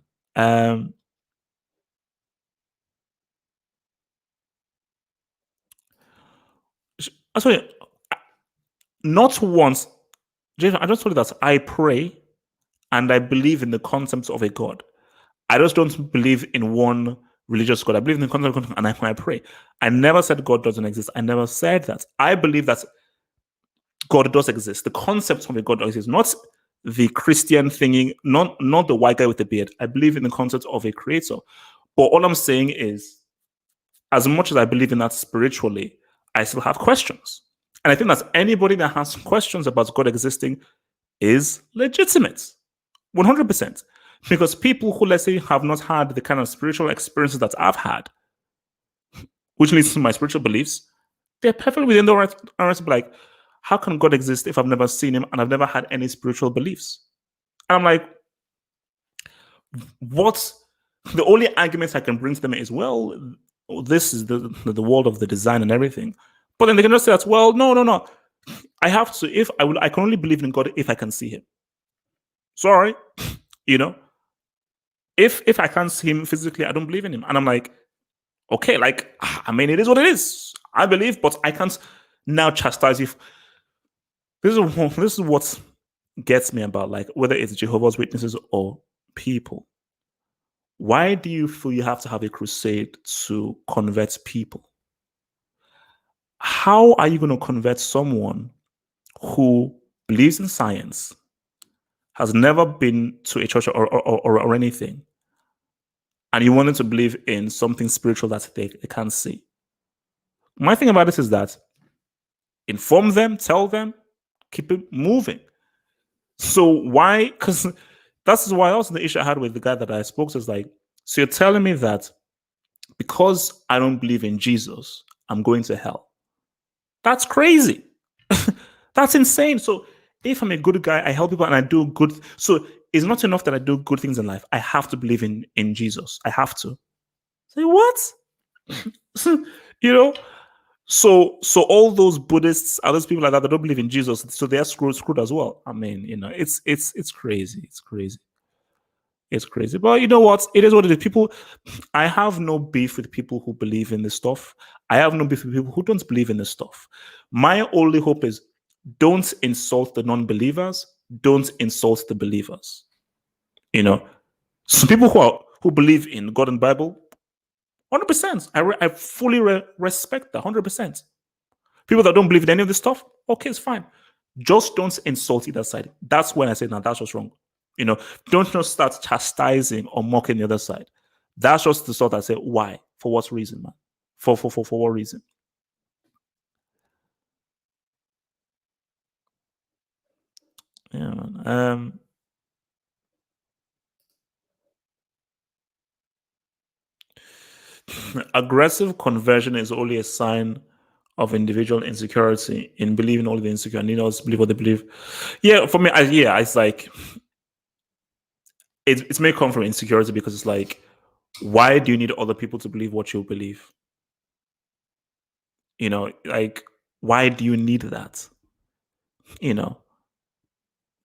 That's why not once, Jason, I just told you that I pray and I believe in the concepts of a God. I just don't believe in one religious God. I believe in the concept of God and I pray. I never said God doesn't exist. I never said that. I believe that God does exist. The concept of a God exists, not the Christian thingy, not the white guy with the beard. I believe in the concept of a creator. But all I'm saying is, as much as I believe in that spiritually, I still have questions. And I think that anybody that has questions about God existing is legitimate. 100%. Because people who, let's say, have not had the kind of spiritual experiences that I've had, which leads to my spiritual beliefs, they're perfectly within the right to be like, how can God exist if I've never seen him and I've never had any spiritual beliefs? And I'm like, what? The only arguments I can bring to them is, well, this is the world of the design and everything. But then they can just say that, well, no. I have to, if I will, I can only believe in God if I can see him. Sorry, you know, if I can't see him physically, I don't believe in him. And I'm like, okay, like, I mean, it is what it is. I believe, but I can't now chastise you. This is what gets me about, like, whether it's Jehovah's Witnesses or people. Why do you feel you have to have a crusade to convert people? How are you going to convert someone who believes in science, has never been to a church or anything, and you want them to believe in something spiritual that they can't see? My thing about this is that inform them, tell them, keep it moving. So why? Because that's why also the issue I had with the guy that I spoke to is like, so you're telling me that because I don't believe in Jesus, I'm going to hell. That's crazy. That's insane. So if I'm a good guy, I help people and I do good. So it's not enough that I do good things in life. I have to believe in Jesus. I have to. Say what? You know? So all those Buddhists, other people like that don't believe in Jesus, so they're screwed as well. I mean, you know, it's crazy. It's crazy. It's crazy. But you know what? It is what it is. People, I have no beef with people who believe in this stuff. I have no beef with people who don't believe in this stuff. My only hope is don't insult the non-believers. Don't insult the believers. You know, some people who believe in God and Bible, 100%. I fully respect that, 100%. People that don't believe in any of this stuff, okay, it's fine. Just don't insult either side. That's when I say, now that's what's wrong. You know, don't just start chastising or mocking the other side. That's just the sort I say, why? For what reason, man? For what reason? Yeah, man. Aggressive conversion is only a sign of individual insecurity in believing all the insecure and believe what they believe. Yeah, for me, it's like it's may come from insecurity because it's like, why do you need other people to believe what you believe? You know, like, why do you need that? You know,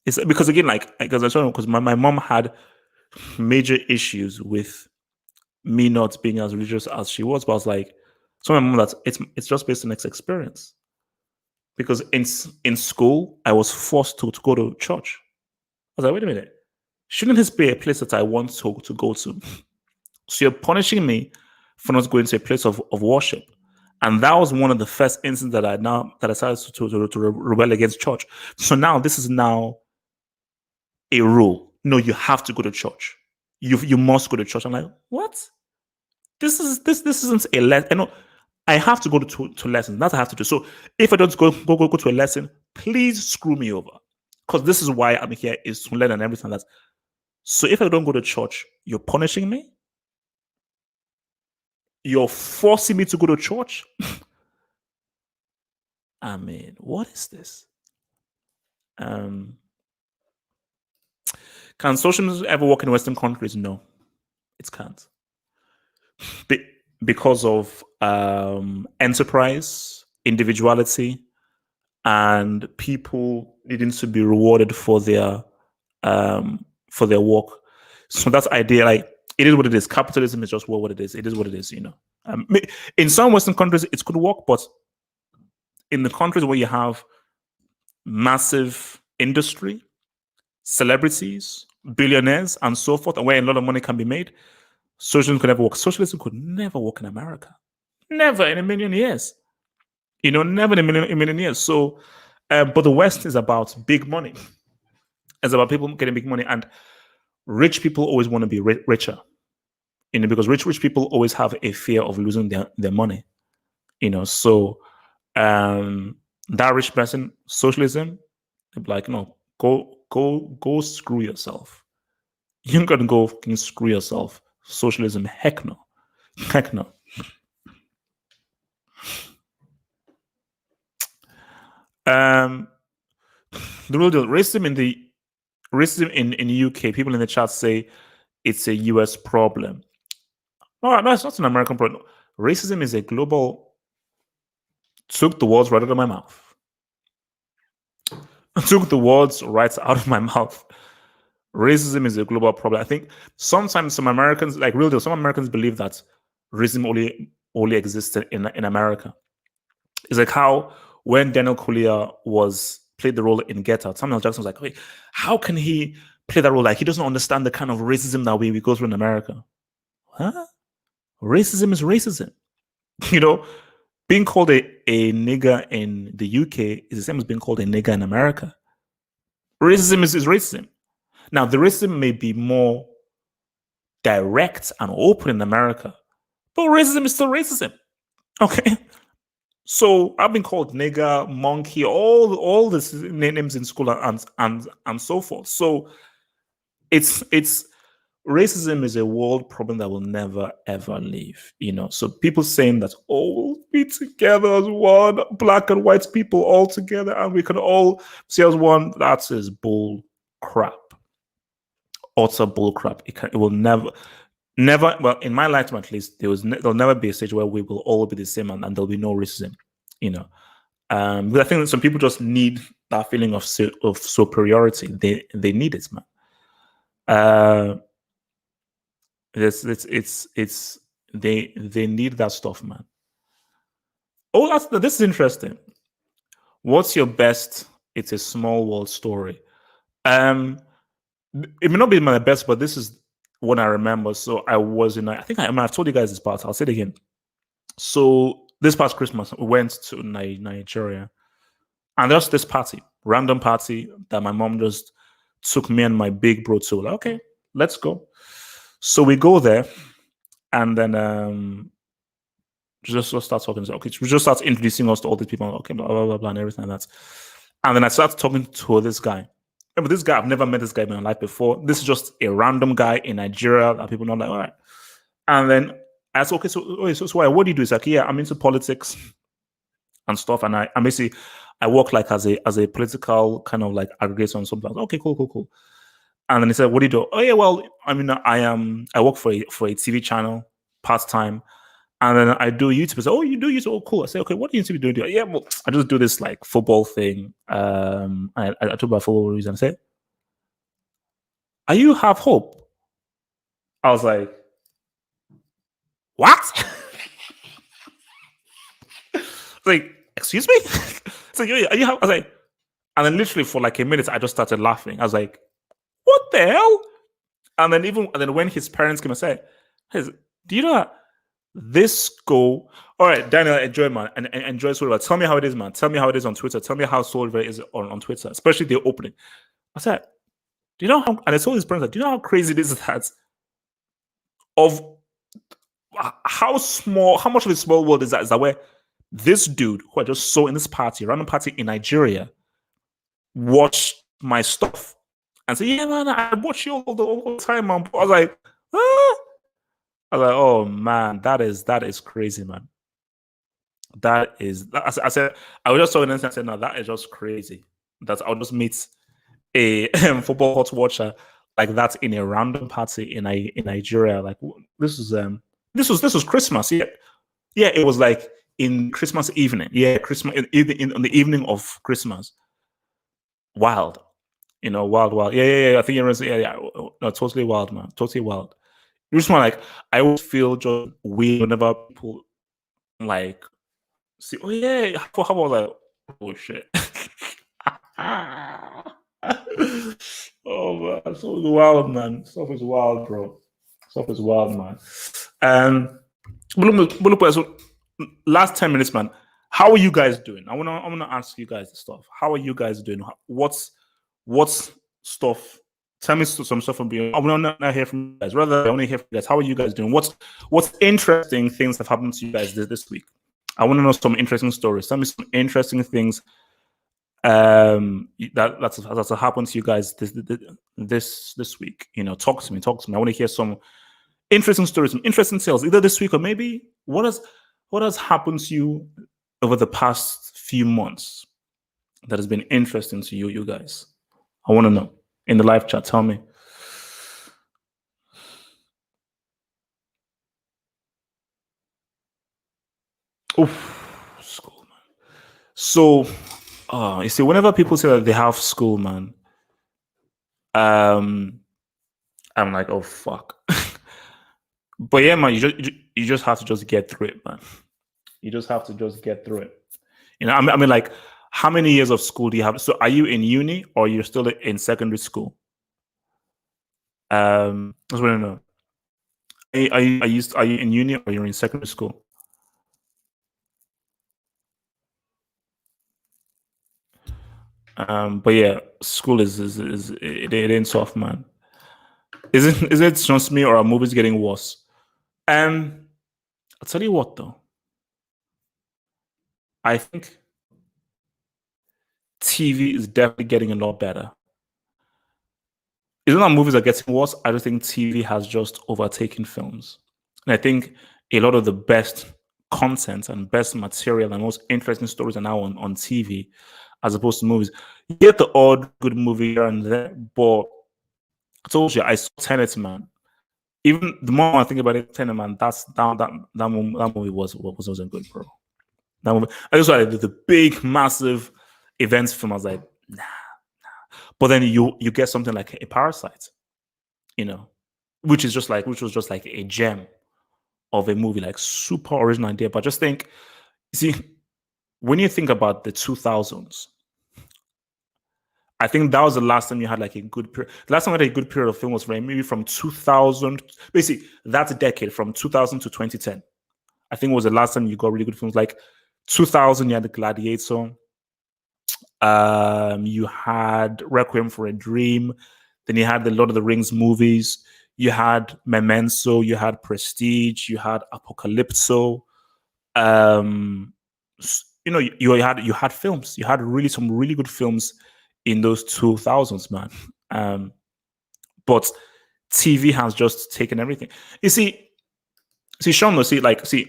it's because again, like, because I told because my mom had major issues with me not being as religious as she was, but I was like, so my mom that it's just based on experience. Because in school, I was forced to go to church. I was like, wait a minute, shouldn't this be a place that I want to go to? So you're punishing me for not going to a place of worship. And that was one of the first instances that I started to rebel against church. So now this is now a rule. No, you have to go to church. You must go to church. I'm like, what? This isn't a lesson. I have to go to lessons. That's what I have to do. So if I don't go to a lesson, please screw me over. Because this is why I'm here, is to learn and everything like that. So if I don't go to church, you're punishing me? You're forcing me to go to church? I mean, what is this? Can socialism ever work in Western countries? No, it can't. Because of enterprise, individuality, and people needing to be rewarded for their work. So that's idea. Like, it is what it is. Capitalism is just what it is. It is what it is. You know. In some Western countries, it could work, but in the countries where you have massive industry, celebrities, billionaires, and so forth, and where a lot of money can be made, socialism could never work. Socialism could never work in America. Never in a million years. Never in a million years. So, but the West is about big money. It's about people getting big money, and rich people always want to be richer. Because rich people always have a fear of losing their money. So that rich person, socialism, like, go screw yourself. You're gonna go fucking screw yourself. Socialism, heck no. Heck no. The real deal, racism in the UK, people in the chat say it's a US problem. No, it's not an American problem. Racism is a global. Took the words right out of my mouth. Took the words right out of my mouth. Racism is a global problem. I think sometimes some Americans, like real deal, some Americans believe that racism only existed in America. It's like how when Daniel Kaluuya played the role in Get Out, Samuel Jackson was like, wait, how can he play that role? Like, he doesn't understand the kind of racism that we go through in America. Huh? Racism is racism. Being called a nigger in the UK is the same as being called a nigger in America. Racism is racism. Now, the racism may be more direct and open in America, but racism is still racism. Okay? So I've been called nigger, monkey, all these names in school and so forth. So it's racism is a world problem that will never ever leave. So people saying that we'll be together as one, black and white people all together, and we can all see as one. That is bull crap. Utter bull crap. It will never. Well, in my lifetime at least, there'll never be a stage where we will all be the same and there'll be no racism. But I think that some people just need that feeling of superiority. They need it, man. They need that stuff, man. Oh, this is interesting. What's your best? It's a small world story. It may not be my best, but this is what I remember. So I was in. I've told you guys this part. I'll say it again. So this past Christmas, we went to Nigeria, and there's this random party that my mom just took me and my big bro to. Like, okay, let's go. So we go there, and then just start talking. Okay, we just start introducing us to all these people. Okay, blah blah blah, blah and everything like that. And then I started talking to this guy. But this guy, I've never met this guy in my life before. This is just a random guy in Nigeria that people know. Like, all right. And then I said, okay, so what do you do? He's like, yeah, I'm into politics and stuff. And I basically work like as a political kind of like aggregator and something. Okay, cool. And then he said, what do you do? Oh yeah, well, I work for a TV channel part-time. And then I do YouTube. I said, oh, you do YouTube? Oh, cool. I say, okay, what do you do? Yeah, well, I just do this like football thing. I talk about football reason. I say, are you have hope? I was like, what? Like, excuse me? So yeah, are you have? I was like, and then literally for like a minute, I just started laughing. I was like, what the hell? And then when his parents came and said, hey, do you know that this school? All right, Daniel, enjoy, man, and enjoy Soul. Tell me how it is, man. Tell me how it is on Twitter. Tell me how Soul is on Twitter, especially the opening. I said, do you know how? And I told his parents, do you know how crazy this is? That of how much of a small world is that? Is that where this dude who I just saw in this random party in Nigeria, watched my stuff and said, yeah, man, I watch you all the time, man. I was like, ah. I was like, oh man, that is crazy, man. That is, I said, I was just talking and I said, no, that is just crazy. That I'll just meet a football hot watcher like that in a random party in Nigeria. Like this was Christmas. Yeah, it was like in Christmas evening. Yeah, Christmas on the evening of Christmas. Wild, wild. Yeah. I think it was no, totally wild, man. Totally wild. It was more like I always feel just weird whenever people like see, oh yeah, how about like Oh shit. Oh man, stuff is wild, man. Stuff is wild, bro. Stuff is wild, man. So last 10 minutes, man. How are you guys doing? I wanna ask you guys the stuff. How are you guys doing? What's stuff? Tell me some stuff from beyond. I want to hear from you guys. Rather, I want to hear from you guys. How are you guys doing? What's interesting things have happened to you guys this week? I want to know some interesting stories. Tell me some interesting things that's happened to you guys this week. You know, talk to me. I want to hear some interesting stories, some interesting tales, either this week or maybe what has happened to you over the past few months that has been interesting to you guys. I want to know in the live chat. Tell me. Oof, school, man. So, you see, whenever people say that they have school, man, I'm like, oh fuck. But yeah, man, you just have to just get through it, man. You just have to just get through it. You know, I mean, like, how many years of school do you have? So, are you in uni or you're still in secondary school? I just want to know. Are you in uni or you're in secondary school? But yeah, school is it ain't soft, man. Is it just me or are movies getting worse? I'll tell you what though. I think TV is definitely getting a lot better. It's not that movies are getting worse. I just think TV has just overtaken films. And I think a lot of the best content and best material and most interesting stories are now on TV as opposed to movies. You get the odd good movie here and there, but I told you I saw Tenet, man. Even the more I think about it, Tenet, man, that movie wasn't good, bro. That movie, I just saw the big, massive events film. I was like, nah. But then you get something like a Parasite, you know, which was just like a gem of a movie, like super original idea. But just think, see, when you think about the 2000s, I think that was the last time you had like a good period. The last time I had a good period of film was maybe from 2000, basically that's a decade from 2000 to 2010. I think it was the last time you got really good films. Like 2000, you had The Gladiator. You had Requiem for a Dream. Then you had the Lord of the Rings movies. You had Memento. You had Prestige. You had Apocalypso. You know, you had films. You had some really good films in those 2000s, man. But TV has just taken everything. You see, Sean,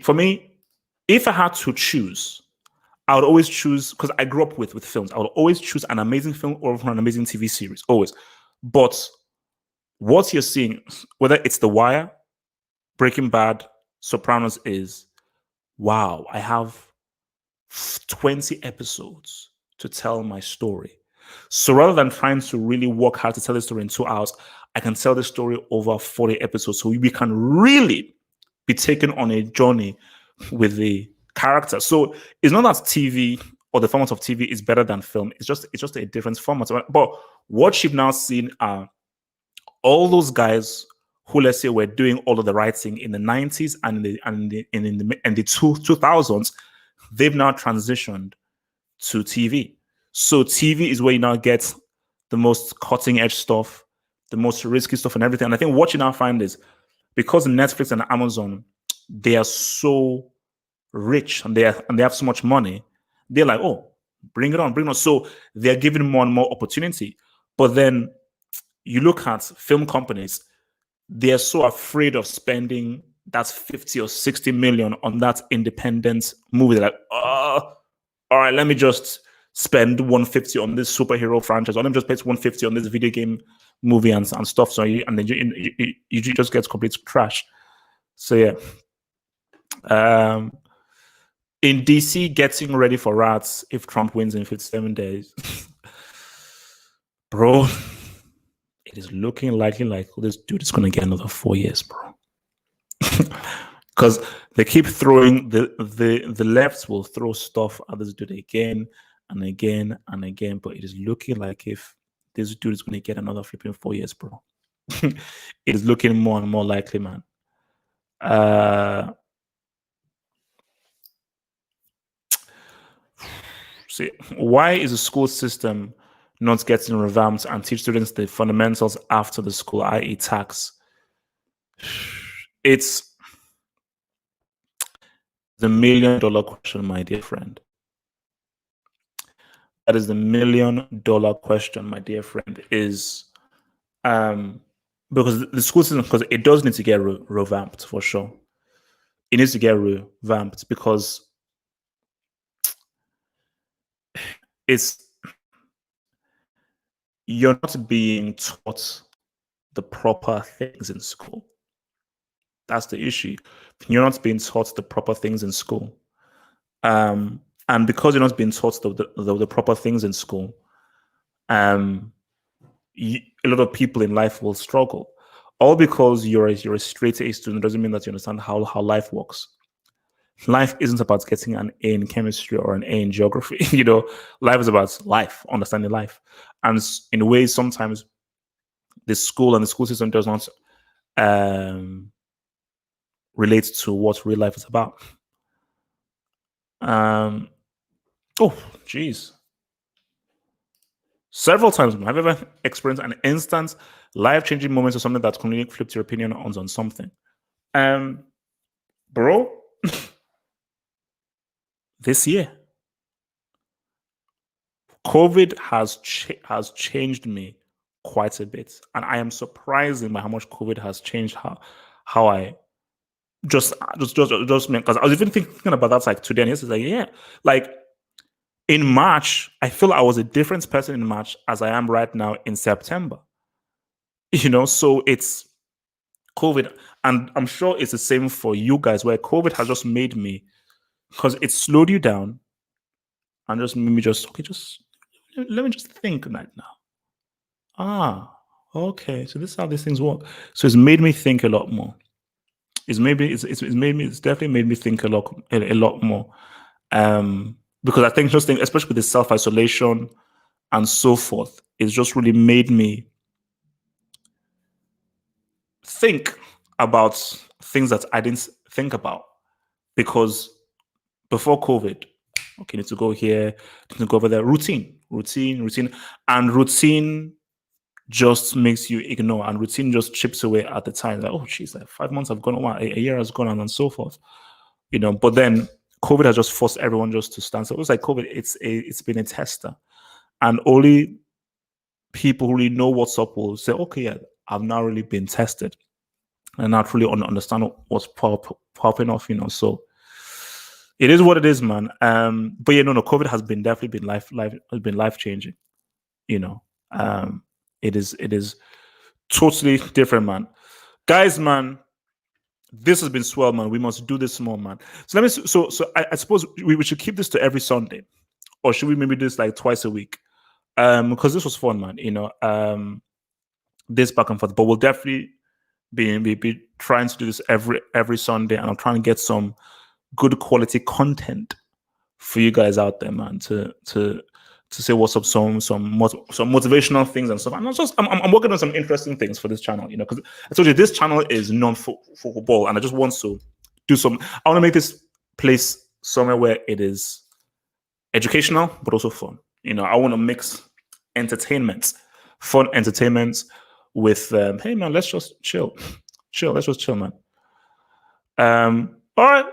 for me, if I had to choose, I would always choose, because I grew up with films, I would always choose an amazing film over an amazing TV series, always. But what you're seeing, whether it's The Wire, Breaking Bad, Sopranos, is, wow, I have 20 episodes to tell my story. So rather than trying to really work hard to tell the story in 2 hours, I can tell the story over 40 episodes. So we can really be taken on a journey with the character. So it's not that TV or the format of TV is better than film. It's just a different format. But what you've now seen are all those guys who, let's say, were doing all of the writing in the 90s and in the 2000s, they've now transitioned to TV. So TV is where you now get the most cutting edge stuff, the most risky stuff, and everything. And I think what you now find is, because Netflix and Amazon, they are so rich and they have so much money, they're like, oh, bring it on. So they're giving more and more opportunity. But then you look at film companies, they're so afraid of spending that 50 or 60 million on that independent movie. They're like, all right, let me just spend 150 on this superhero franchise, or let me just pay 150 on this video game movie and stuff. So then you just get complete trash. So yeah. In DC, getting ready for rats if Trump wins in 57 days. Bro, it is looking likely like this dude is going to get another 4 years, bro. Because they keep throwing, the lefts will throw stuff at this dude again and again and again. But it is looking like if this dude is going to get another flipping 4 years, bro. It is looking more and more likely, man. See, why is the school system not getting revamped and teach students the fundamentals after the school, i.e., tax? It's the $1 million question, my dear friend. That is the $1 million question, my dear friend. Is because the school system, because it does need to get revamped for sure. It needs to get revamped because you're not being taught the proper things in school. That's the issue. You're not being taught the proper things in school. And because you're not being taught the proper things in school, a lot of people in life will struggle. All because you're a straight A student doesn't mean that you understand how life works. Life isn't about getting an A in chemistry or an A in geography. Life is about life, understanding life. And in ways, sometimes the school and the school system does not relate to what real life is about. Oh, geez. Several times, have you ever experienced an instant life-changing moment or something that completely flipped your opinion on something? Bro, this year, COVID has changed me quite a bit, and I am surprised by how much COVID has changed how I just because I was even thinking about that like today and yesterday. Yeah, like in March, I feel I was a different person in March as I am right now in September. So it's COVID, and I'm sure it's the same for you guys, where COVID has just made me, because it slowed you down and just made me just let me just think right now. Okay, so this is how these things work. So it's made me think a lot more. It's definitely made me think a lot more. Because I think especially with the self-isolation and so forth, it's just really made me think about things that I didn't think about. Because before COVID, okay, need to go here, need to go over there. Routine. And routine just makes you ignore, and routine just chips away at the time. Like, oh, geez, like 5 months have gone, a year has gone on, and so forth. But then COVID has just forced everyone just to stand. So it was like COVID, it's been a tester. And only people who really know what's up will say, okay, yeah, I've now really been tested. And not really understand what's popping off, So it is what it is, man. But COVID has definitely been life changing. It is totally different, man. Guys, man, this has been swell, man. We must do this more, man. So I suppose we should keep this to every Sunday, or should we maybe do this like twice a week? Because this was fun, man. This back and forth, but we'll definitely be trying to do this every Sunday, and I'm trying to get some good quality content for you guys out there, man, to say what's up, some motivational things and stuff. I'm working on some interesting things for this channel, because I told you this channel is known for football, and I just want to do some. I want to make this place somewhere where it is educational but also fun. I want to mix fun entertainment with hey man, let's just chill, let's just chill, man. All right.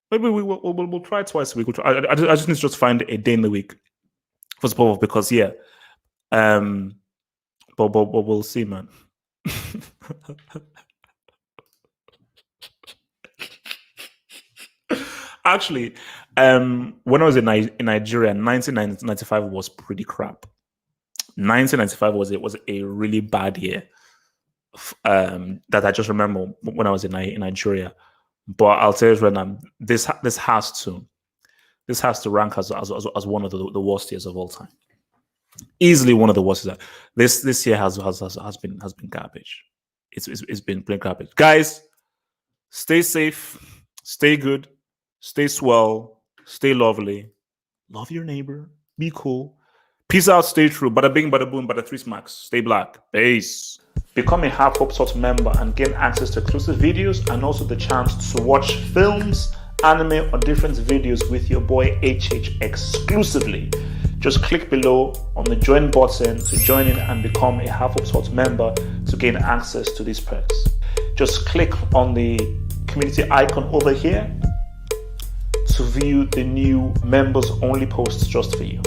Maybe we'll try twice a week. I just need to just find a day in the week for sport, because yeah. But we'll see, man. Actually, when I was in Nigeria, 1995 was pretty crap. 1995 was a really bad year. That I just remember when I was in Nigeria. But I'll tell you right now, this has to rank as one of the worst years of all time. Easily one of the worst. This year has been garbage. It's been plain garbage. Guys, stay safe, stay good, stay swell, stay lovely. love your neighbor, be cool. Peace out, stay true. Bada bing, bada boom, bada three smacks. Stay black. Peace. Become a Half Hope Sort member and gain access to exclusive videos and also the chance to watch films, anime, or different videos with your boy HH exclusively. Just click below on the join button to join in and become a Half Hope Sort member to gain access to these perks. Just click on the community icon over here to view the new members only posts just for you.